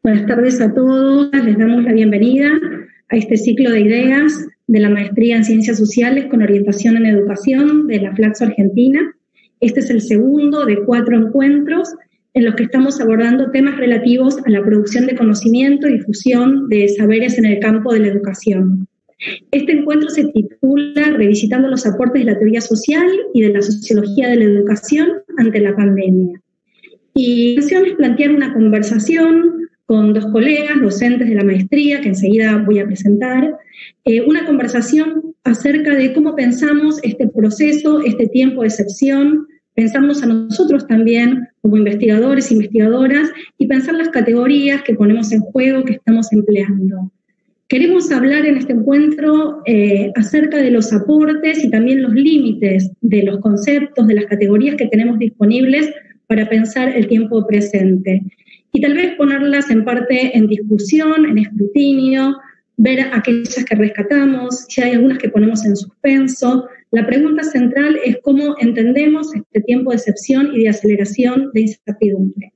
Buenas tardes a todos, les damos la bienvenida a este ciclo de ideas de la Maestría en Ciencias Sociales con orientación en Educación de la Flaxo Argentina. Este es el segundo de 4 encuentros en los que estamos abordando temas relativos a la producción de conocimiento y difusión de saberes en el campo de la educación. Este encuentro se titula Revisitando los aportes de la teoría social y de la sociología de la educación ante la pandemia. Y la intención es plantear una conversación con 2 colegas docentes de la maestría, que enseguida voy a presentar, una conversación acerca de cómo pensamos este proceso, este tiempo de excepción, pensamos a nosotros también como investigadores e investigadoras y pensar las categorías que ponemos en juego, que estamos empleando. Queremos hablar en este encuentro acerca de los aportes y también los límites de los conceptos, de las categorías que tenemos disponibles para pensar el tiempo presente. Y tal vez ponerlas en parte en discusión, en escrutinio, ver aquellas que rescatamos, si hay algunas que ponemos en suspenso. La pregunta central es cómo entendemos este tiempo de excepción y de aceleración de incertidumbre.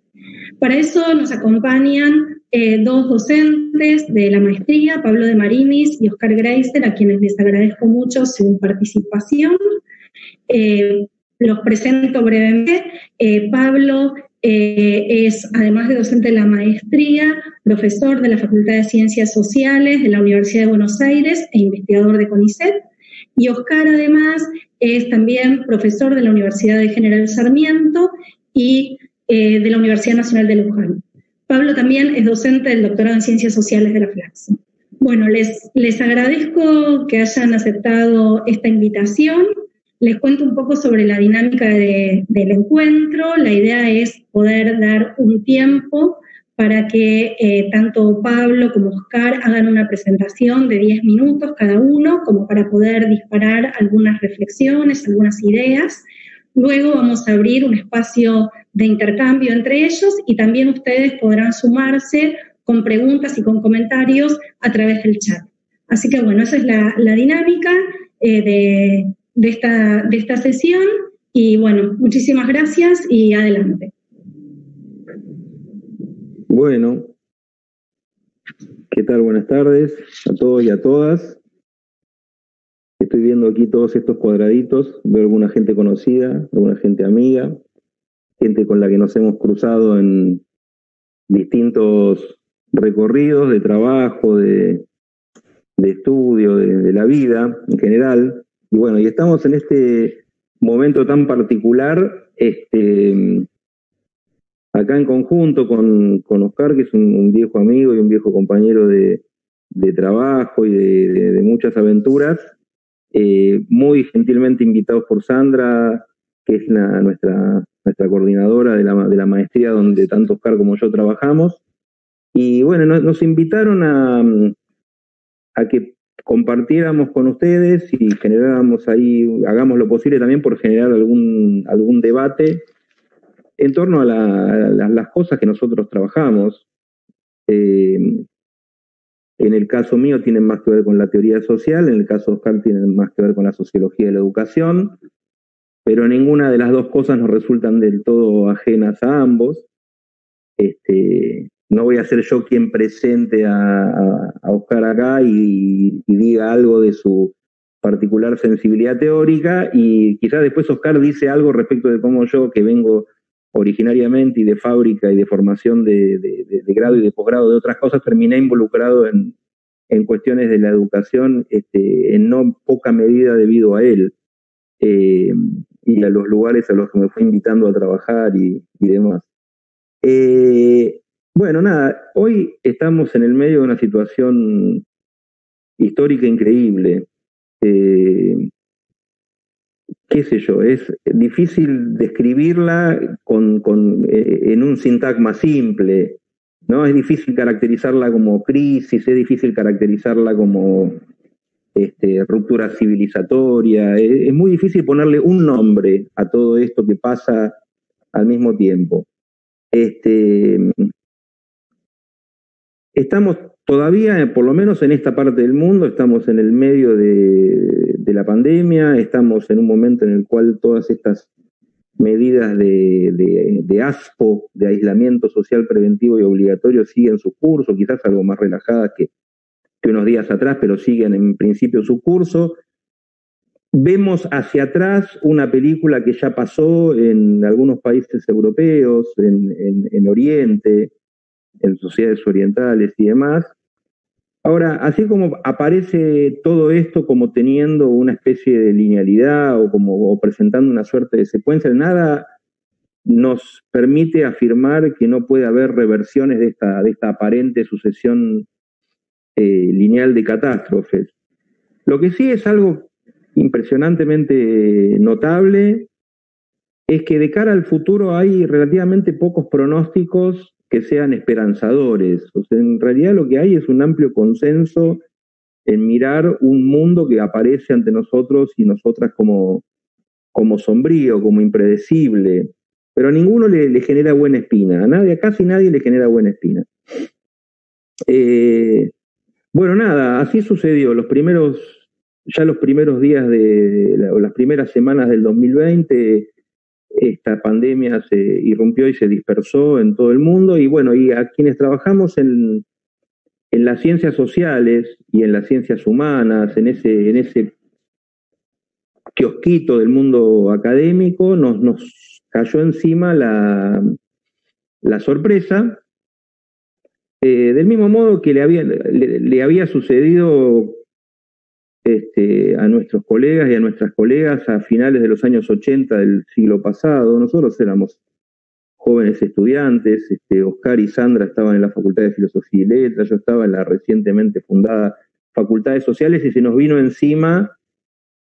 Para eso nos acompañan 2 docentes de la maestría, Pablo de Marinis y Oscar Greiser, a quienes les agradezco mucho su participación. Los presento brevemente. Pablo es, además de docente de la maestría, profesor de la Facultad de Ciencias Sociales de la Universidad de Buenos Aires e investigador de CONICET. Y Oscar, además, es también profesor de la Universidad de General Sarmiento y de la Universidad Nacional de Luján. Pablo también es docente del doctorado en Ciencias Sociales de la Flaxo. Bueno, les agradezco que hayan aceptado esta invitación. Les cuento un poco sobre la dinámica del encuentro. La idea es poder dar un tiempo para que tanto Pablo como Oscar hagan una presentación de 10 minutos cada uno, como para poder disparar algunas reflexiones, algunas ideas. Luego vamos a abrir un espacio de intercambio entre ellos y también ustedes podrán sumarse con preguntas y con comentarios a través del chat. Así que bueno, esa es la dinámica de esta sesión y bueno, muchísimas gracias y adelante. Bueno, ¿qué tal? Buenas tardes a todos y a todas. Estoy viendo aquí todos estos cuadraditos, veo alguna gente conocida, alguna gente amiga, gente con la que nos hemos cruzado en distintos recorridos de trabajo, de estudio, de la vida en general. Y bueno, y estamos en este momento tan particular, acá en conjunto con Oscar, que es un viejo amigo y un viejo compañero de trabajo y de muchas aventuras, muy gentilmente invitados por Sandra, que es nuestra coordinadora de la maestría donde tanto Oscar como yo trabajamos. Y bueno, nos invitaron a que compartiéramos con ustedes y generáramos ahí, hagamos lo posible también por generar algún debate en torno a las cosas que nosotros trabajamos. En el caso mío tienen más que ver con la teoría social, en el caso de Oscar tienen más que ver con la sociología de la educación, pero ninguna de las dos cosas nos resultan del todo ajenas a ambos. No voy a ser yo quien presente a Oscar acá y diga algo de su particular sensibilidad teórica, y quizás después Oscar dice algo respecto de cómo yo, que vengo originariamente y de fábrica y de formación de grado y de posgrado de otras cosas, terminé involucrado en cuestiones de la educación en no poca medida debido a él y a los lugares a los que me fue invitando a trabajar y demás. Bueno, nada, hoy estamos en el medio de una situación histórica increíble. Qué sé yo, es difícil describirla en un sintagma simple, ¿no? Es difícil caracterizarla como crisis, es difícil caracterizarla como ruptura civilizatoria, es muy difícil ponerle un nombre a todo esto que pasa al mismo tiempo. Estamos todavía, por lo menos en esta parte del mundo, estamos en el medio de la pandemia, estamos en un momento en el cual todas estas medidas de ASPO, de aislamiento social preventivo y obligatorio, siguen su curso, quizás algo más relajadas que unos días atrás, pero siguen en principio su curso. Vemos hacia atrás una película que ya pasó en algunos países europeos, en Oriente, en sociedades orientales y demás. Ahora, así como aparece todo esto como teniendo una especie de linealidad o presentando una suerte de secuencia, nada nos permite afirmar que no puede haber reversiones de esta aparente sucesión lineal de catástrofes. Lo que sí es algo impresionantemente notable es que de cara al futuro hay relativamente pocos pronósticos que sean esperanzadores. O sea, en realidad lo que hay es un amplio consenso en mirar un mundo que aparece ante nosotros y nosotras como sombrío, como impredecible, pero a ninguno le genera buena espina, a casi nadie le genera buena espina. Bueno, nada, así sucedió. Los primeros días las primeras semanas del 2020, esta pandemia se irrumpió y se dispersó en todo el mundo, y bueno, y a quienes trabajamos en las ciencias sociales y en las ciencias humanas, en ese kiosquito del mundo académico, nos cayó encima la sorpresa, del mismo modo que le había sucedido a nuestros colegas y a nuestras colegas a finales de los años 80 del siglo pasado. Nosotros éramos jóvenes estudiantes, Oscar y Sandra estaban en la Facultad de Filosofía y Letras, yo estaba en la recientemente fundada Facultad de Sociales, y se nos vino encima,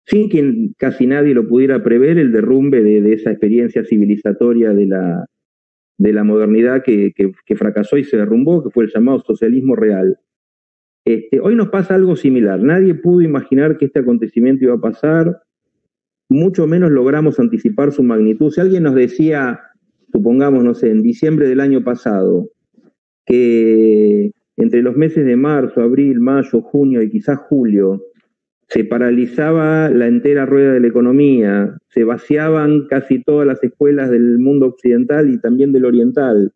sin que casi nadie lo pudiera prever, el derrumbe de esa experiencia civilizatoria de la modernidad que fracasó y se derrumbó, que fue el llamado socialismo real. Hoy nos pasa algo similar. Nadie pudo imaginar que este acontecimiento iba a pasar, mucho menos logramos anticipar su magnitud. Si alguien nos decía, supongamos, no sé, en diciembre del año pasado, que entre los meses de marzo, abril, mayo, junio y quizás julio se paralizaba la entera rueda de la economía, se vaciaban casi todas las escuelas del mundo occidental y también del oriental,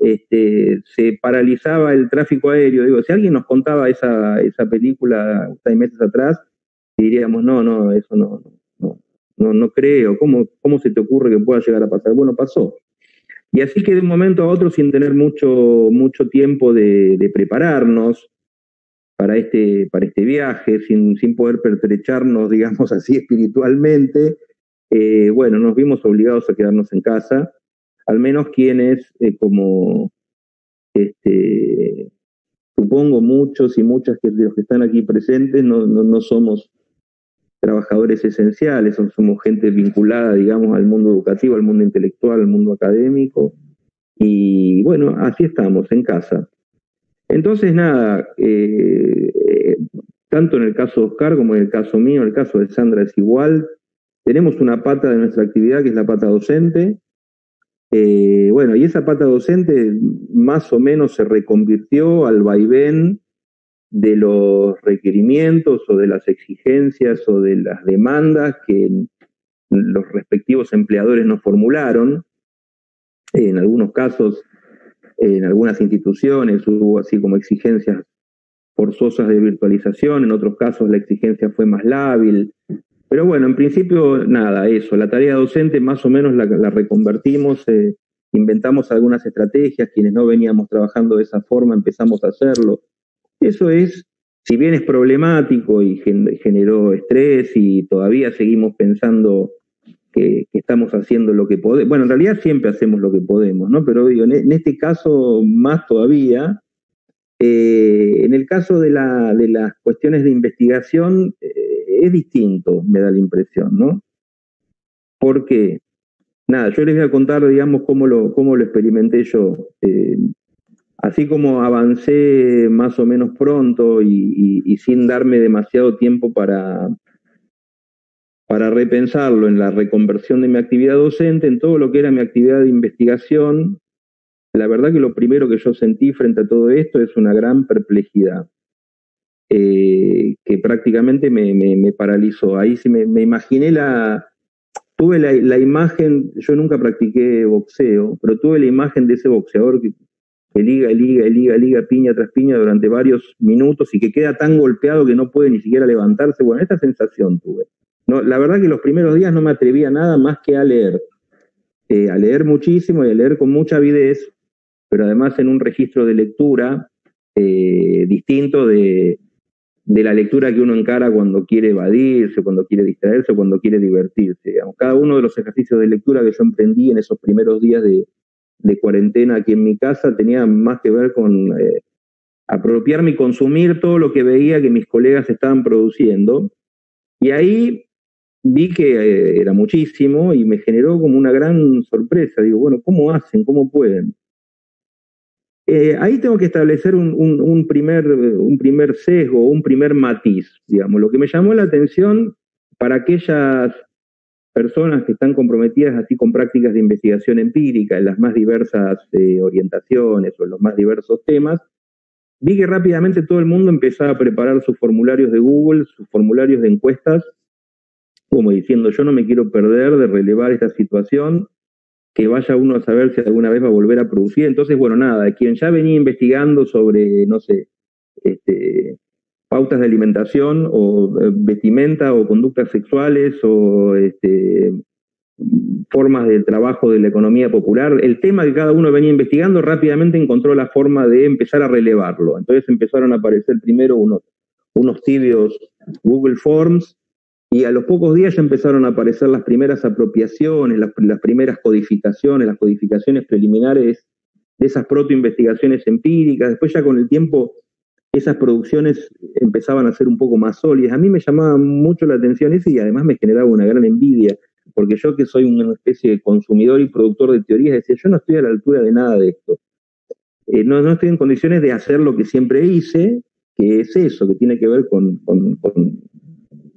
se paralizaba el tráfico aéreo. Digo, si alguien nos contaba esa película 6 meses atrás, diríamos, no, eso no creo. ¿Cómo se te ocurre que pueda llegar a pasar? Bueno, pasó. Y así que de un momento a otro, sin tener mucho tiempo de prepararnos para este viaje, sin poder pertrecharnos, digamos así, espiritualmente, bueno, nos vimos obligados a quedarnos en casa, al menos quienes, como supongo muchos y muchas de los que están aquí presentes, no somos trabajadores esenciales, somos gente vinculada, digamos, al mundo educativo, al mundo intelectual, al mundo académico, y bueno, así estamos, en casa. Entonces, nada, tanto en el caso de Oscar como en el caso mío, en el caso de Sandra es igual. Tenemos una pata de nuestra actividad que es la pata docente. Bueno, y esa pata docente más o menos se reconvirtió al vaivén de los requerimientos o de las exigencias o de las demandas que los respectivos empleadores nos formularon. En algunos casos, en algunas instituciones hubo así como exigencias forzosas de virtualización, en otros casos la exigencia fue más lábil. Pero bueno, en principio, nada, eso, la tarea docente más o menos la reconvertimos, inventamos algunas estrategias, quienes no veníamos trabajando de esa forma empezamos a hacerlo. Eso es, si bien es problemático y generó estrés y todavía seguimos pensando que estamos haciendo lo que podemos, bueno, en realidad siempre hacemos lo que podemos, ¿no? Pero digo, en este caso más todavía. En el caso de las cuestiones de investigación es distinto, me da la impresión, ¿no? Porque, nada, yo les voy a contar, digamos, cómo lo experimenté yo. Así como avancé más o menos pronto y sin darme demasiado tiempo para repensarlo en la reconversión de mi actividad docente, en todo lo que era mi actividad de investigación, la verdad que lo primero que yo sentí frente a todo esto es una gran perplejidad, que prácticamente me paralizó. Ahí sí me imaginé tuve la imagen, yo nunca practiqué boxeo, pero tuve la imagen de ese boxeador que liga piña tras piña durante varios minutos y que queda tan golpeado que no puede ni siquiera levantarse. Bueno, esta sensación tuve. No, la verdad que los primeros días no me atrevía a nada más que a leer muchísimo y a leer con mucha avidez, pero además en un registro de lectura distinto de la lectura que uno encara cuando quiere evadirse, cuando quiere distraerse, cuando quiere divertirse. Digamos, cada uno de los ejercicios de lectura que yo emprendí en esos primeros días de cuarentena aquí en mi casa tenía más que ver con apropiarme y consumir todo lo que veía que mis colegas estaban produciendo. Y ahí vi que era muchísimo y me generó como una gran sorpresa. Digo, bueno, ¿cómo hacen? ¿Cómo pueden? Ahí tengo que establecer un primer sesgo, un primer matiz, digamos. Lo que me llamó la atención para aquellas personas que están comprometidas así con prácticas de investigación empírica en las más diversas orientaciones o en los más diversos temas, vi que rápidamente todo el mundo empezaba a preparar sus formularios de Google, sus formularios de encuestas, como diciendo, yo no me quiero perder de relevar esta situación, que vaya uno a saber si alguna vez va a volver a producir. Entonces, bueno, nada, quien ya venía investigando sobre, no sé, pautas de alimentación o vestimenta o conductas sexuales o formas de trabajo de la economía popular, el tema que cada uno venía investigando rápidamente encontró la forma de empezar a relevarlo. Entonces empezaron a aparecer primero unos tibios Google Forms, y a los pocos días ya empezaron a aparecer las primeras apropiaciones, las primeras codificaciones, las codificaciones preliminares de esas protoinvestigaciones empíricas. Después ya con el tiempo esas producciones empezaban a ser un poco más sólidas. A mí me llamaba mucho la atención eso y además me generaba una gran envidia, porque yo que soy una especie de consumidor y productor de teorías, decía, yo no estoy a la altura de nada de esto. No estoy en condiciones de hacer lo que siempre hice, que es eso, que tiene que ver con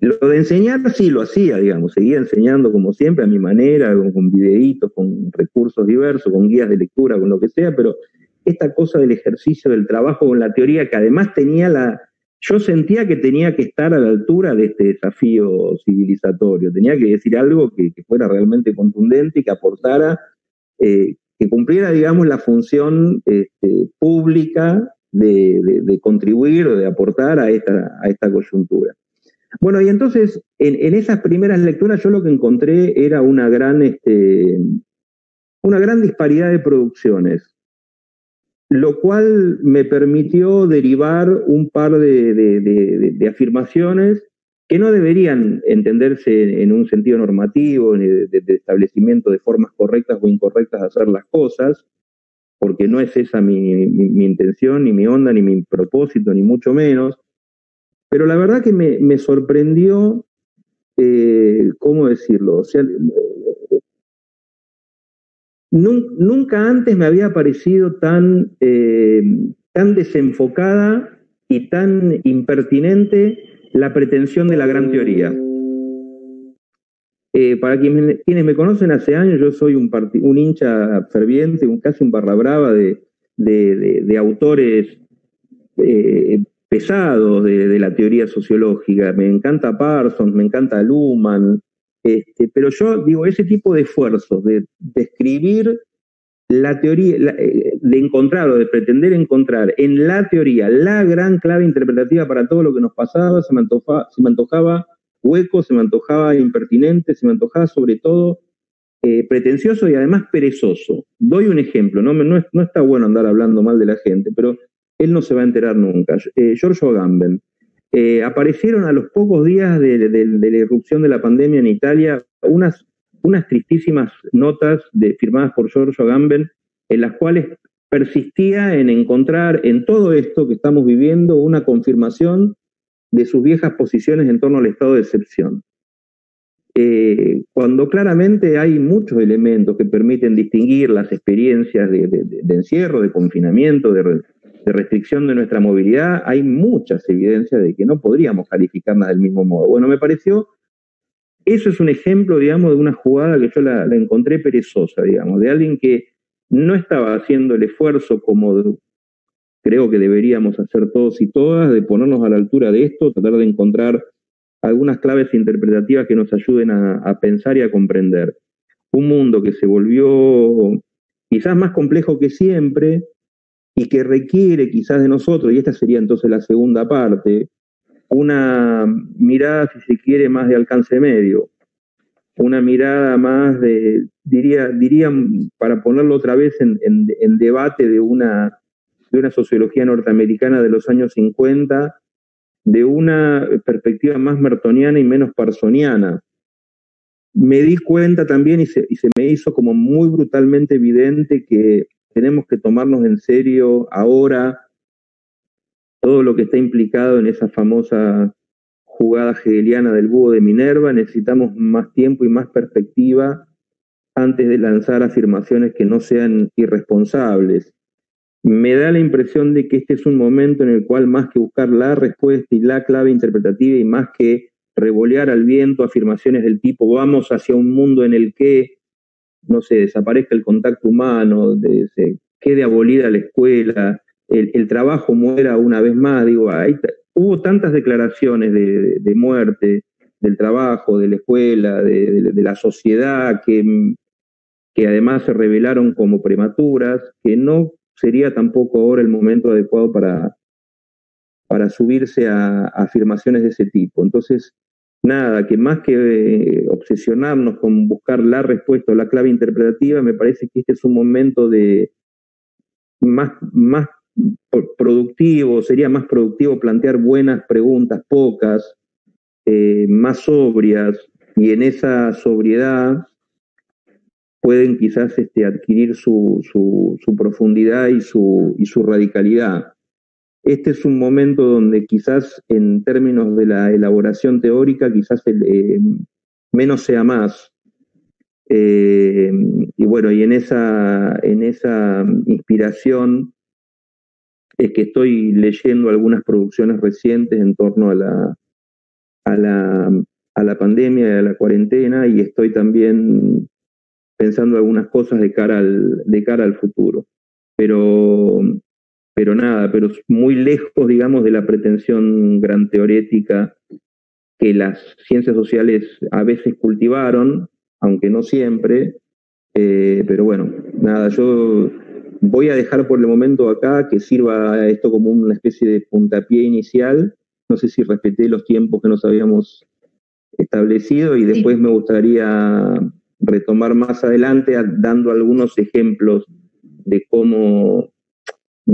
lo de enseñar. Sí lo hacía, digamos, seguía enseñando como siempre, a mi manera, con videitos, con recursos diversos, con guías de lectura, con lo que sea, pero esta cosa del ejercicio, del trabajo con la teoría, que además yo sentía que tenía que estar a la altura de este desafío civilizatorio, tenía que decir algo que fuera realmente contundente y que aportara, que cumpliera, digamos, la función pública de contribuir o de aportar a esta coyuntura. Bueno, y entonces, en esas primeras lecturas yo lo que encontré era una gran disparidad de producciones, lo cual me permitió derivar un par de afirmaciones que no deberían entenderse en un sentido normativo, ni de establecimiento de formas correctas o incorrectas de hacer las cosas, porque no es esa mi intención, ni mi onda, ni mi propósito, ni mucho menos. Pero la verdad que me sorprendió, ¿cómo decirlo? O sea, nunca antes me había parecido tan desenfocada y tan impertinente la pretensión de la gran teoría. Para quienes me conocen hace años, yo soy un hincha ferviente, casi un barra brava de autores pesados de la teoría sociológica. Me encanta Parsons, me encanta Luhmann, pero yo digo, ese tipo de esfuerzos de escribir la teoría, de encontrar o de pretender encontrar en la teoría la gran clave interpretativa para todo lo que nos pasaba, se me antojaba hueco, se me antojaba impertinente, se me antojaba sobre todo pretencioso y además perezoso. Doy un ejemplo, no está bueno andar hablando mal de la gente, pero él no se va a enterar nunca. Giorgio Agamben. Aparecieron a los pocos días de la irrupción de la pandemia en Italia unas tristísimas notas firmadas por Giorgio Agamben, en las cuales persistía en encontrar en todo esto que estamos viviendo una confirmación de sus viejas posiciones en torno al estado de excepción. Cuando claramente hay muchos elementos que permiten distinguir las experiencias de encierro, de confinamiento, de restricción de nuestra movilidad, hay muchas evidencias de que no podríamos calificarlas del mismo modo. Bueno, me pareció, eso es un ejemplo, digamos, de una jugada que yo la encontré perezosa, digamos, de alguien que no estaba haciendo el esfuerzo como creo que deberíamos hacer todos y todas, de ponernos a la altura de esto, tratar de encontrar algunas claves interpretativas que nos ayuden a pensar y a comprender. Un mundo que se volvió quizás más complejo que siempre y que requiere quizás de nosotros, y esta sería entonces la segunda parte, una mirada, si se quiere, más de alcance medio, una mirada más de, diría para ponerlo otra vez en debate de una sociología norteamericana de los años 50, de una perspectiva más mertoniana y menos parsoniana. Me di cuenta también y se me hizo como muy brutalmente evidente que tenemos que tomarnos en serio ahora todo lo que está implicado en esa famosa jugada hegeliana del búho de Minerva. Necesitamos más tiempo y más perspectiva antes de lanzar afirmaciones que no sean irresponsables. Me da la impresión de que este es un momento en el cual, más que buscar la respuesta y la clave interpretativa y más que revolear al viento afirmaciones del tipo vamos hacia un mundo en el que, no sé, desaparezca el contacto humano, se quede abolida la escuela, el trabajo muera una vez más, digo, hubo tantas declaraciones de muerte del trabajo, de la escuela, de la sociedad, que además se revelaron como prematuras, que no sería tampoco ahora el momento adecuado para subirse a afirmaciones de ese tipo. Entonces, nada, que más que obsesionarnos con buscar la respuesta o la clave interpretativa, me parece que este es un momento de más productivo, sería más productivo plantear buenas preguntas, pocas, más sobrias, y en esa sobriedad pueden quizás adquirir su profundidad y su radicalidad. Este es un momento donde quizás en términos de la elaboración teórica, quizás menos sea más. Y bueno, y en esa inspiración es que estoy leyendo algunas producciones recientes en torno a la pandemia y a la cuarentena, y estoy también pensando algunas cosas de cara al futuro. Pero muy lejos, digamos, de la pretensión gran teorética que las ciencias sociales a veces cultivaron, aunque no siempre. Pero bueno, nada, yo voy a dejar por el momento acá que sirva esto como una especie de puntapié inicial. No sé si respeté los tiempos que nos habíamos establecido, y después me gustaría retomar más adelante dando algunos ejemplos de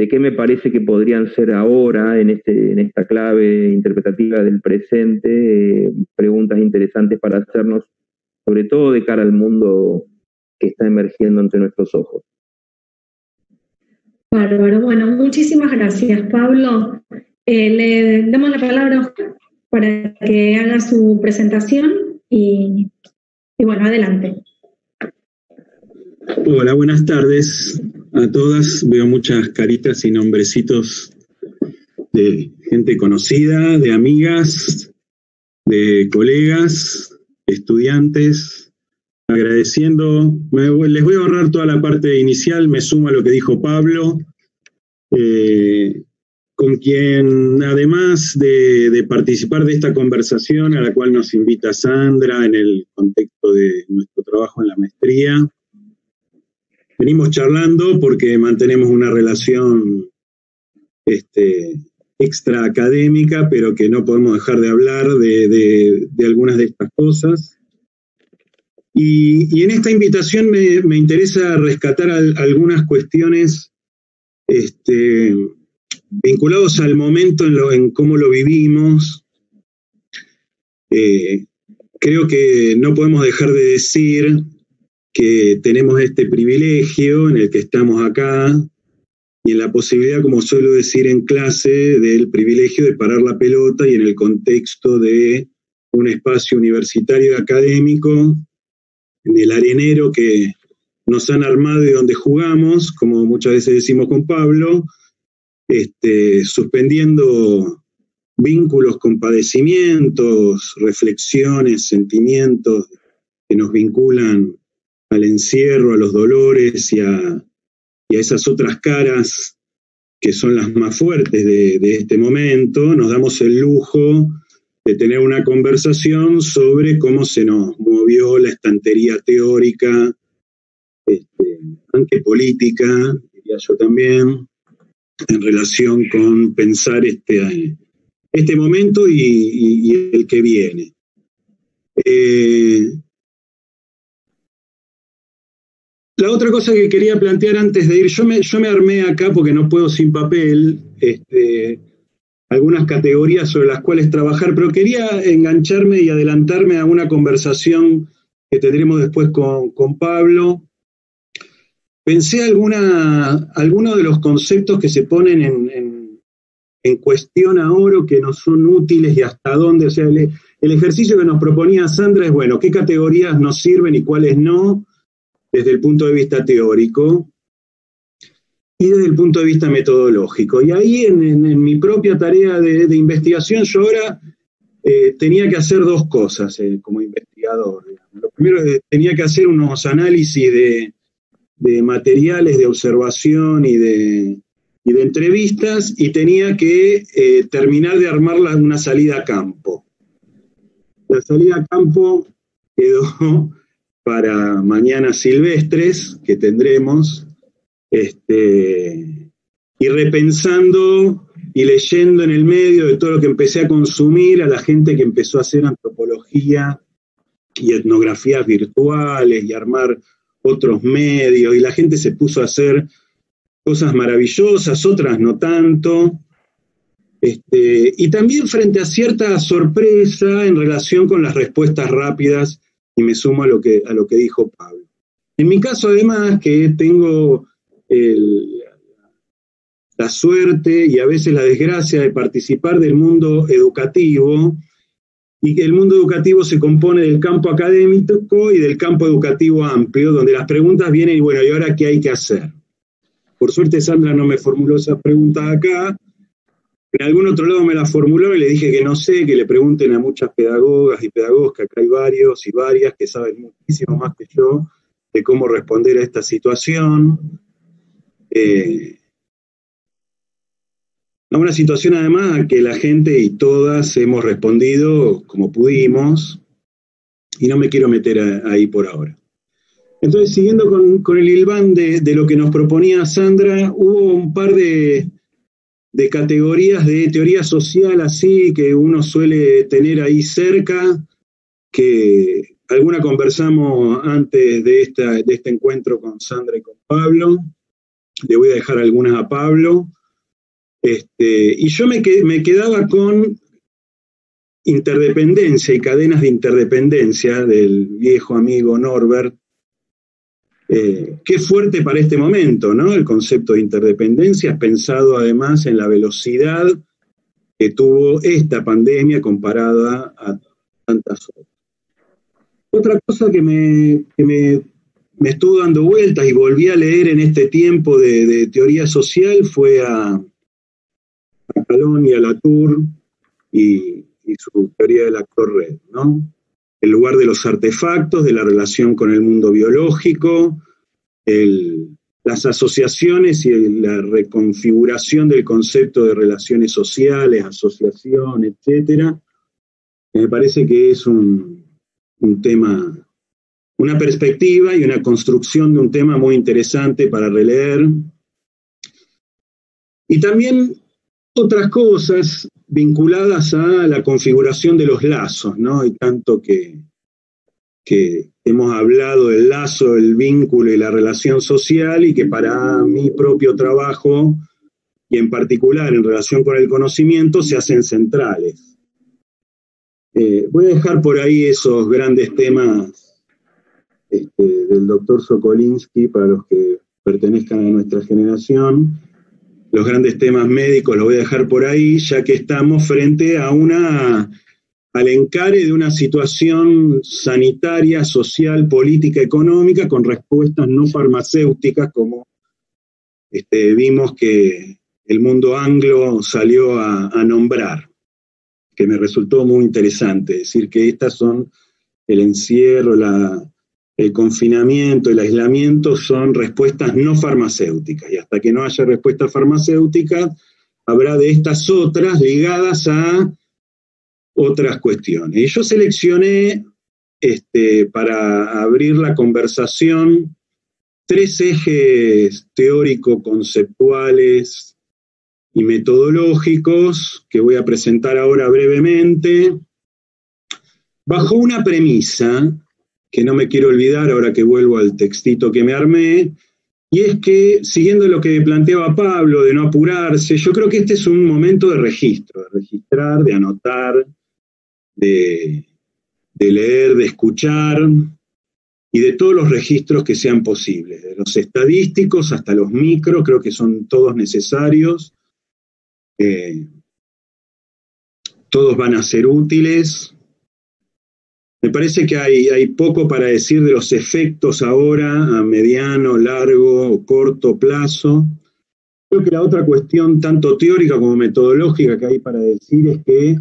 qué me parece que podrían ser ahora, en esta clave interpretativa del presente, preguntas interesantes para hacernos, sobre todo de cara al mundo que está emergiendo ante nuestros ojos. Bárbaro. Bueno, muchísimas gracias, Pablo. Le damos la palabra a Oscar para que haga su presentación y bueno, adelante. Hola, buenas tardes a todas. Veo muchas caritas y nombrecitos de gente conocida, de amigas, de colegas, estudiantes. Agradeciendo, les voy a ahorrar toda la parte inicial, me sumo a lo que dijo Pablo, con quien, además de participar de esta conversación a la cual nos invita Sandra en el contexto de nuestro trabajo en la maestría, venimos charlando porque mantenemos una relación extra académica, pero que no podemos dejar de hablar de algunas de estas cosas. Y en esta invitación me interesa rescatar algunas cuestiones vinculados al momento en cómo lo vivimos. Creo que no podemos dejar de decir que tenemos este privilegio en el que estamos acá y en la posibilidad, como suelo decir en clase, del privilegio de parar la pelota y en el contexto de un espacio universitario y académico, en el arenero que nos han armado y donde jugamos, como muchas veces decimos con Pablo, suspendiendo vínculos con padecimientos, reflexiones, sentimientos que nos vinculan al encierro, a los dolores y a esas otras caras que son las más fuertes de este momento. Nos damos el lujo de tener una conversación sobre cómo se nos movió la estantería teórica, aunque política, diría yo también, en relación con pensar este momento y el que viene. La otra cosa que quería plantear antes de ir, yo me armé acá porque no puedo sin papel, algunas categorías sobre las cuales trabajar, pero quería engancharme y adelantarme a una conversación que tendremos después con Pablo. Pensé algunos de los conceptos que se ponen en cuestión ahora que nos son útiles y hasta dónde. O sea, el ejercicio que nos proponía Sandra es, bueno, ¿qué categorías nos sirven y cuáles no desde el punto de vista teórico y desde el punto de vista metodológico? Y ahí en mi propia tarea de investigación yo ahora tenía que hacer dos cosas como investigador. Lo primero tenía que hacer unos análisis de materiales de observación y de entrevistas, y tenía que terminar de armar una salida a campo. La salida a campo quedó para mañana silvestres, que tendremos, y repensando y leyendo en el medio de todo lo que empecé a consumir, a la gente que empezó a hacer antropología y etnografías virtuales y armar otros medios, y la gente se puso a hacer cosas maravillosas, otras no tanto, y también frente a cierta sorpresa en relación con las respuestas rápidas, y me sumo a lo que dijo Pablo. En mi caso, además, que tengo la suerte y a veces la desgracia de participar del mundo educativo, y que el mundo educativo se compone del campo académico y del campo educativo amplio, donde las preguntas vienen y bueno, ¿y ahora qué hay que hacer? Por suerte Sandra no me formuló esa pregunta acá, en algún otro lado me la formuló y le dije que no sé, que le pregunten a muchas pedagogas y pedagogos, que acá hay varios y varias que saben muchísimo más que yo de cómo responder a esta situación. A una situación además a que la gente y todas hemos respondido como pudimos, y no me quiero meter ahí por ahora. Entonces, siguiendo con el hilván de lo que nos proponía Sandra, hubo un par de categorías de teoría social así que uno suele tener ahí cerca, que alguna conversamos antes de este encuentro con Sandra y con Pablo. Le voy a dejar algunas a Pablo. Y yo me quedaba con interdependencia y cadenas de interdependencia del viejo amigo Norbert. Qué fuerte para este momento, ¿no? El concepto de interdependencia, pensado además en la velocidad que tuvo esta pandemia comparada a tantas otras. Otra cosa que me estuvo dando vueltas y volví a leer en este tiempo de teoría social fue a Calón y a Latour y su teoría del actor red, ¿no? El lugar de los artefactos, de la relación con el mundo biológico, las asociaciones y la reconfiguración del concepto de relaciones sociales, asociación, etcétera. Me parece que es un tema, una perspectiva y una construcción de un tema muy interesante para releer. Y también otras cosas vinculadas a la configuración de los lazos, ¿no? Y tanto que hemos hablado del lazo, el vínculo y la relación social, y que para mi propio trabajo, y en particular en relación con el conocimiento, se hacen centrales. Voy a dejar por ahí esos grandes temas del doctor Sokolinsky para los que pertenezcan a nuestra generación. Los grandes temas médicos los voy a dejar por ahí, ya que estamos frente a al encare de una situación sanitaria, social, política, económica, con respuestas no farmacéuticas, como vimos que el mundo anglo salió a nombrar, que me resultó muy interesante, decir que estas son el encierro, el confinamiento, el aislamiento, son respuestas no farmacéuticas, y hasta que no haya respuestas farmacéuticas, habrá de estas otras ligadas a otras cuestiones. Y yo seleccioné, para abrir la conversación, 3 ejes teórico-conceptuales y metodológicos que voy a presentar ahora brevemente, bajo una premisa que no me quiero olvidar ahora que vuelvo al textito que me armé, y es que, siguiendo lo que planteaba Pablo, de no apurarse, yo creo que este es un momento de registro, de registrar, de anotar, de leer, de escuchar, y de todos los registros que sean posibles, de los estadísticos hasta los micro, creo que son todos necesarios, todos van a ser útiles. Me parece que hay poco para decir de los efectos ahora a mediano, largo o corto plazo. Creo que la otra cuestión, tanto teórica como metodológica, que hay para decir es que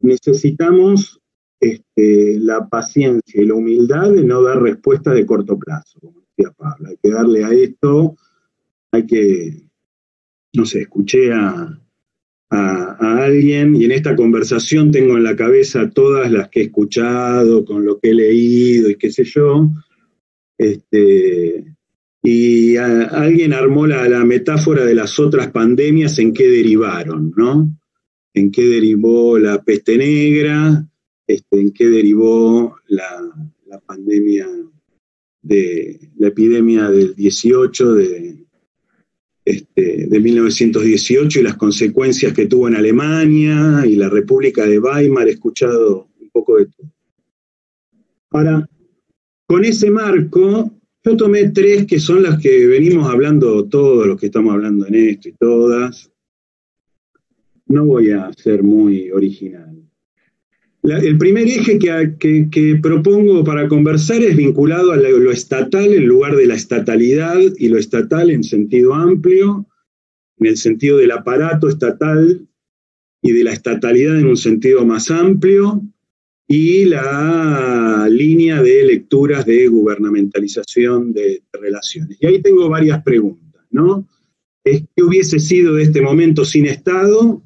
necesitamos la paciencia y la humildad de no dar respuestas de corto plazo, como decía Pablo. Hay que darle a esto, no sé, escuché a alguien, y en esta conversación tengo en la cabeza todas las que he escuchado, con lo que he leído y qué sé yo, y alguien armó la metáfora de las otras pandemias, en qué derivaron, ¿no? En qué derivó la peste negra, en qué derivó la pandemia la epidemia del 18, de 1918 y las consecuencias que tuvo en Alemania y la República de Weimar. He escuchado un poco de todo. Ahora, con ese marco, yo tomé 3 que son las que venimos hablando todos los que estamos hablando en esto y todas. No voy a ser muy original. El primer eje que propongo para conversar es vinculado a lo estatal en lugar de la estatalidad, y lo estatal en sentido amplio, en el sentido del aparato estatal, y de la estatalidad en un sentido más amplio, y la línea de lecturas de gubernamentalización de relaciones. Y ahí tengo varias preguntas, ¿no? ¿Qué hubiese sido de este momento sin Estado?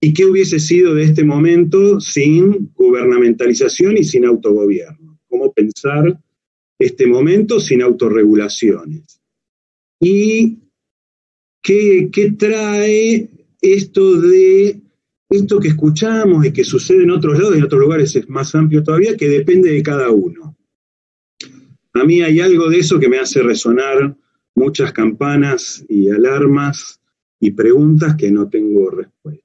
¿Y qué hubiese sido de este momento sin gubernamentalización y sin autogobierno? ¿Cómo pensar este momento sin autorregulaciones? ¿Y qué trae esto que escuchamos y que sucede en otros lados y en otros lugares es más amplio todavía, que depende de cada uno? A mí hay algo de eso que me hace resonar muchas campanas y alarmas y preguntas que no tengo respuesta.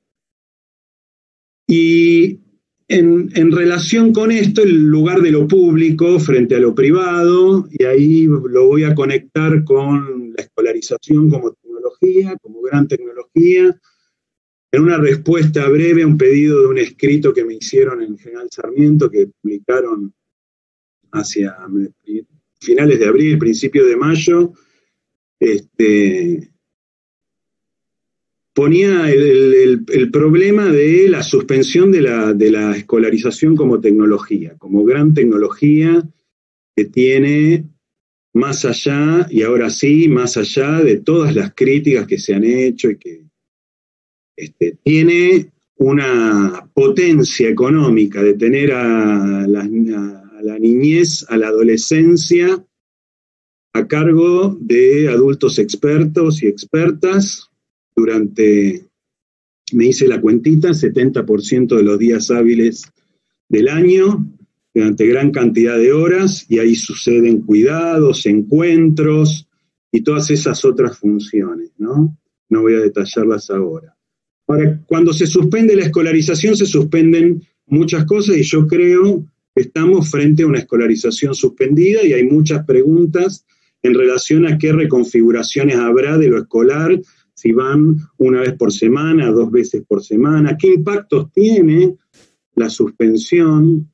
Y en relación con esto, el lugar de lo público frente a lo privado, y ahí lo voy a conectar con la escolarización como tecnología, como gran tecnología, en una respuesta breve a un pedido de un escrito que me hicieron en General Sarmiento, que publicaron hacia finales de abril, principios de mayo. Ponía el problema de la suspensión de la escolarización como tecnología, como gran tecnología que tiene, más allá, y ahora sí, más allá de todas las críticas que se han hecho, y que tiene una potencia económica de tener a la niñez, a la adolescencia, a cargo de adultos expertos y expertas, durante, me hice la cuentita, 70% de los días hábiles del año, durante gran cantidad de horas, y ahí suceden cuidados, encuentros y todas esas otras funciones, ¿no? No voy a detallarlas ahora. Ahora, cuando se suspende la escolarización, se suspenden muchas cosas, y yo creo que estamos frente a una escolarización suspendida, y hay muchas preguntas en relación a qué reconfiguraciones habrá de lo escolar, si van una vez por semana, 2 veces por semana, qué impactos tiene la suspensión.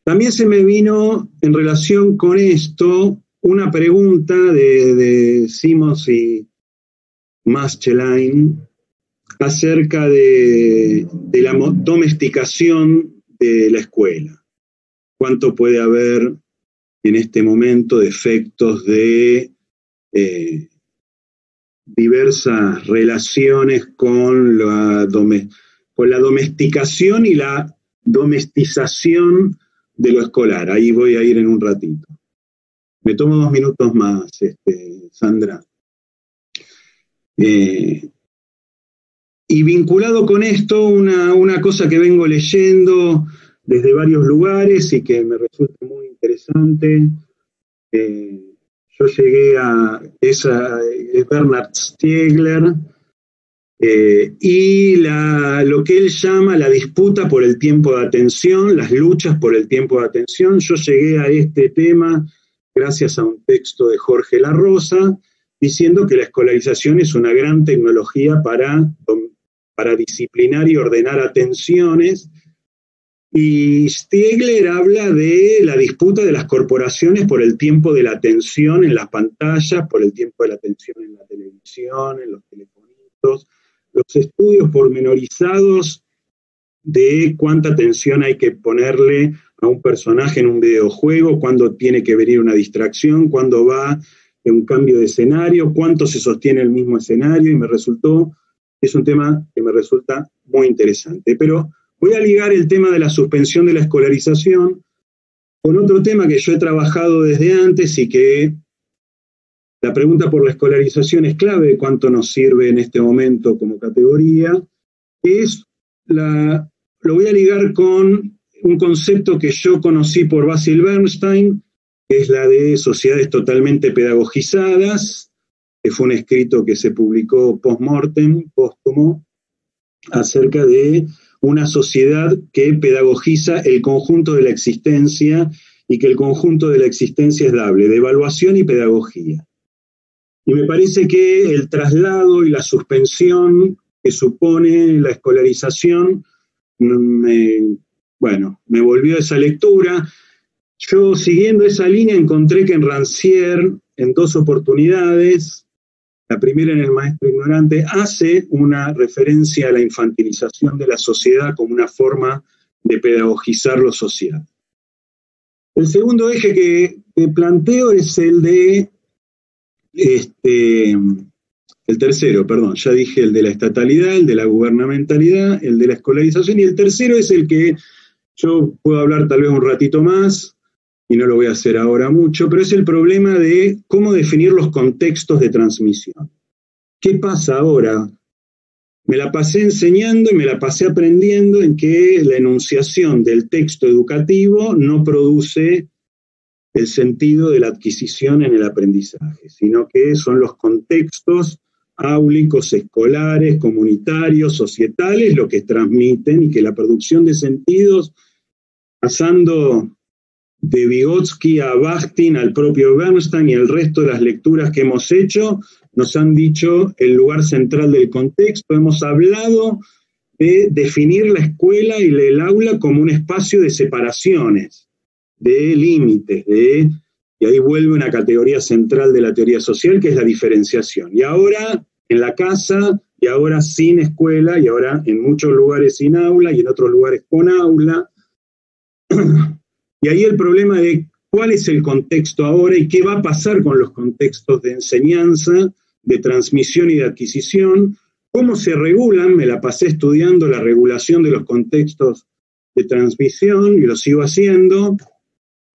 También se me vino en relación con esto una pregunta de Simons y Maschlein acerca de la domesticación de la escuela. ¿Cuánto puede haber en este momento de efectos de diversas relaciones con la domesticación y la domestización de lo escolar. Ahí voy a ir en un ratito. Me tomo 2 minutos más, Sandra. Y vinculado con esto, una cosa que vengo leyendo desde varios lugares y que me resulta muy interesante. Yo llegué a Bernard Stiegler, y lo que él llama la disputa por el tiempo de atención, las luchas por el tiempo de atención. Yo llegué a este tema gracias a un texto de Jorge La Rosa, diciendo que la escolarización es una gran tecnología para disciplinar y ordenar atenciones. Y Stiegler habla de la disputa de las corporaciones por el tiempo de la atención en las pantallas, por el tiempo de la atención en la televisión, en los telefonitos, los estudios pormenorizados de cuánta atención hay que ponerle a un personaje en un videojuego, cuándo tiene que venir una distracción, cuándo va en un cambio de escenario, cuánto se sostiene el mismo escenario, y es un tema que me resulta muy interesante. Pero voy a ligar el tema de la suspensión de la escolarización con otro tema que yo he trabajado desde antes y que la pregunta por la escolarización es clave de cuánto nos sirve en este momento como categoría. Lo voy a ligar con un concepto que yo conocí por Basil Bernstein, que es la de sociedades totalmente pedagogizadas, que fue un escrito que se publicó post-mortem, póstumo, acerca de una sociedad que pedagogiza el conjunto de la existencia y que el conjunto de la existencia es dable, de evaluación y pedagogía. Y me parece que el traslado y la suspensión que supone la escolarización me volvió a esa lectura. Yo, siguiendo esa línea, encontré que en Rancière, en 2 oportunidades, la primera en El maestro ignorante, hace una referencia a la infantilización de la sociedad como una forma de pedagogizar lo social. El segundo eje que planteo es el de el tercero, perdón, ya dije el de la estatalidad, el de la gubernamentalidad, el de la escolarización, y el tercero es el que yo puedo hablar tal vez un ratito más, y no lo voy a hacer ahora mucho, pero es el problema de cómo definir los contextos de transmisión. ¿Qué pasa ahora? Me la pasé enseñando y me la pasé aprendiendo en que la enunciación del texto educativo no produce el sentido de la adquisición en el aprendizaje, sino que son los contextos áulicos, escolares, comunitarios, societales, lo que transmiten, y que la producción de sentidos, pasando de Vygotsky a Bakhtin, al propio Bernstein y el resto de las lecturas que hemos hecho, nos han dicho el lugar central del contexto. Hemos hablado de definir la escuela y el aula como un espacio de separaciones, de límites, y ahí vuelve una categoría central de la teoría social, que es la diferenciación. Y ahora en la casa, y ahora sin escuela, y ahora en muchos lugares sin aula, y en otros lugares con aula. Y ahí el problema de cuál es el contexto ahora y qué va a pasar con los contextos de enseñanza, de transmisión y de adquisición, cómo se regulan. Me la pasé estudiando la regulación de los contextos de transmisión, y lo sigo haciendo,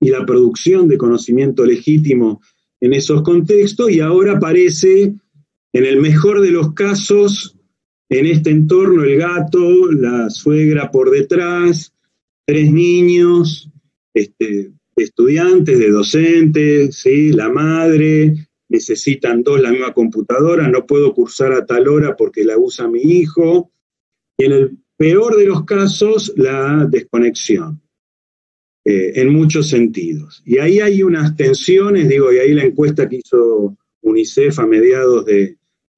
y la producción de conocimiento legítimo en esos contextos, y ahora aparece, en el mejor de los casos, en este entorno, el gato, la suegra por detrás, 3 niños, estudiantes, de docentes, ¿sí? La madre, necesitan 2 la misma computadora, no puedo cursar a tal hora porque la usa mi hijo, y en el peor de los casos, la desconexión, en muchos sentidos. Y ahí hay unas tensiones, y ahí la encuesta que hizo UNICEF a mediados de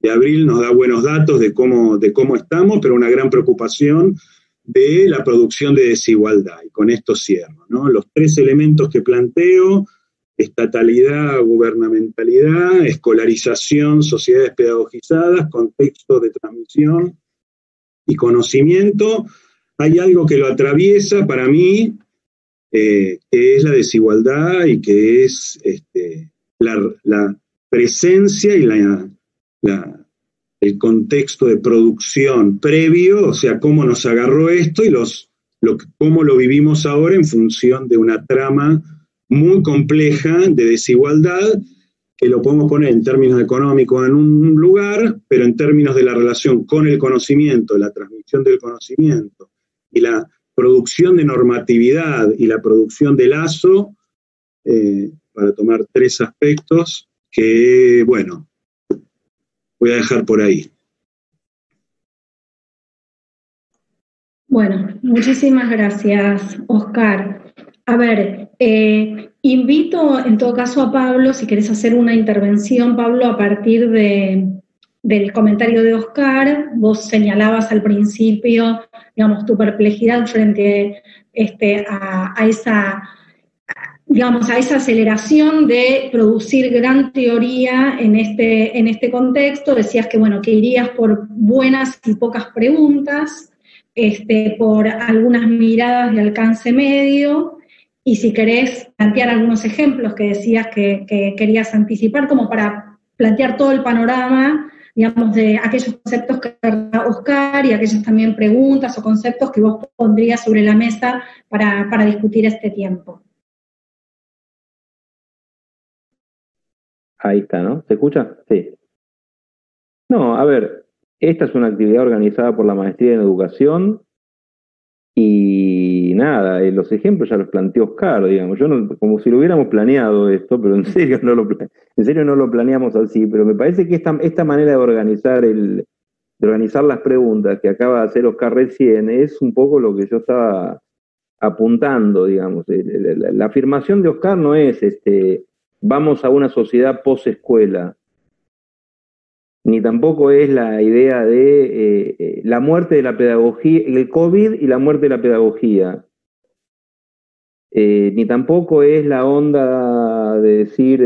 abril nos da buenos datos de cómo estamos, pero una gran preocupación de la producción de desigualdad. Y con esto cierro, ¿no? Los 3 elementos que planteo: estatalidad, gubernamentalidad, escolarización, sociedades pedagogizadas, contextos de transmisión y conocimiento. Hay algo que lo atraviesa para mí, que es la desigualdad, y que es la presencia y el contexto de producción previo, o sea, cómo nos agarró esto, y los cómo lo vivimos ahora en función de una trama muy compleja de desigualdad, que lo podemos poner en términos económicos en un lugar, pero en términos de la relación con el conocimiento, la transmisión del conocimiento y la producción de normatividad y la producción de lazo, para tomar 3 aspectos que, bueno, voy a dejar por ahí. Bueno, muchísimas gracias, Oscar. A ver, invito en todo caso a Pablo, si querés hacer una intervención, Pablo, a partir del comentario de Oscar. Vos señalabas al principio, digamos, tu perplejidad frente a esa, digamos, a esa aceleración de producir gran teoría en este contexto. Decías que, bueno, que irías por buenas y pocas preguntas, por algunas miradas de alcance medio, y si querés plantear algunos ejemplos que decías que querías anticipar, como para plantear todo el panorama, digamos, de aquellos conceptos que da Oscar y aquellas también preguntas o conceptos que vos pondrías sobre la mesa para discutir este tiempo. Ahí está, ¿no? ¿Se escucha? Sí. No, a ver, esta es una actividad organizada por la Maestría en Educación y nada, los ejemplos ya los planteó Oscar, digamos. Yo no, como si lo hubiéramos planeado esto, pero en serio no lo planeamos así, pero me parece que esta manera de organizar las preguntas que acaba de hacer Oscar recién es un poco lo que yo estaba apuntando, digamos. La afirmación de Oscar no es vamos a una sociedad post-escuela, ni tampoco es la idea de la muerte de la pedagogía, el COVID y la muerte de la pedagogía. Ni tampoco es la onda de decir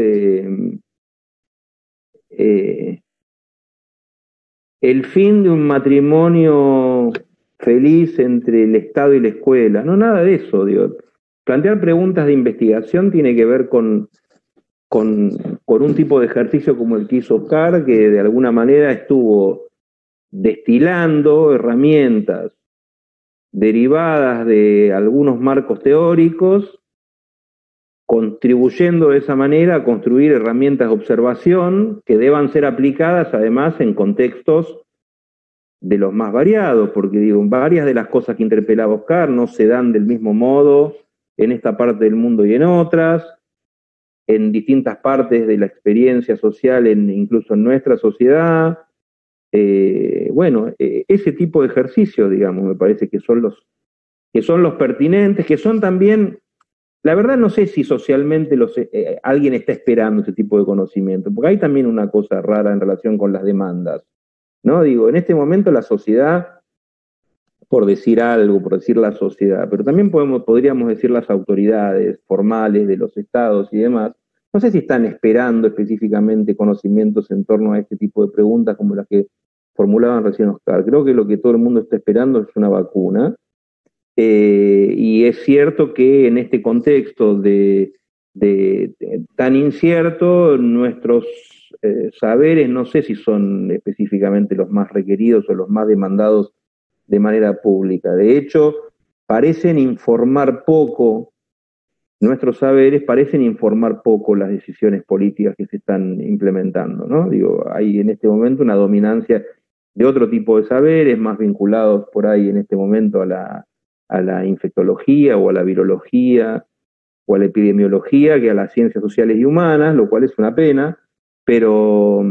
el fin de un matrimonio feliz entre el Estado y la escuela. No, nada de eso, digo. Plantear preguntas de investigación tiene que ver con un tipo de ejercicio como el que hizo Oscar, que de alguna manera estuvo destilando herramientas derivadas de algunos marcos teóricos, contribuyendo de esa manera a construir herramientas de observación que deban ser aplicadas además en contextos de los más variados, porque digo, varias de las cosas que interpelaba Oscar no se dan del mismo modo en esta parte del mundo y en otras, en distintas partes de la experiencia social, incluso en nuestra sociedad. Ese tipo de ejercicios, digamos, me parece que son los pertinentes, que son también, la verdad no sé si socialmente alguien está esperando ese tipo de conocimiento, porque hay también una cosa rara en relación con las demandas, ¿no? Digo, en este momento la sociedad, por decir algo, por decir la sociedad, pero también podríamos decir las autoridades formales de los estados y demás, no sé si están esperando específicamente conocimientos en torno a este tipo de preguntas como las que formulaban recién Oscar. Creo que lo que todo el mundo está esperando es una vacuna, y es cierto que en este contexto tan incierto, nuestros saberes no sé si son específicamente los más requeridos o los más demandados de manera pública. De hecho, nuestros saberes parecen informar poco las decisiones políticas que se están implementando, ¿no? Digo, hay en este momento una dominancia de otro tipo de saberes, más vinculados por ahí en este momento a la infectología o a la virología o a la epidemiología que a las ciencias sociales y humanas, lo cual es una pena, pero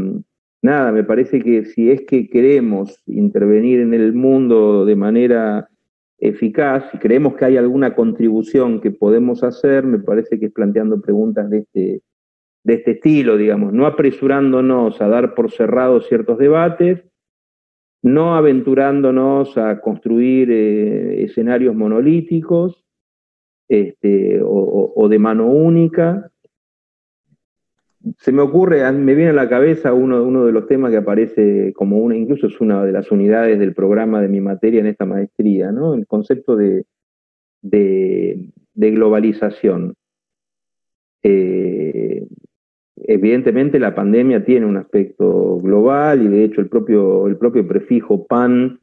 nada, me parece que si es que queremos intervenir en el mundo de manera eficaz, si creemos que hay alguna contribución que podemos hacer, me parece que es planteando preguntas de este estilo, digamos, no apresurándonos a dar por cerrados ciertos debates, no aventurándonos a construir escenarios monolíticos o de mano única. Se me viene a la cabeza uno de los temas que aparece como incluso es una de las unidades del programa de mi materia en esta maestría, ¿no? El concepto de globalización. Evidentemente la pandemia tiene un aspecto global y de hecho el propio prefijo pan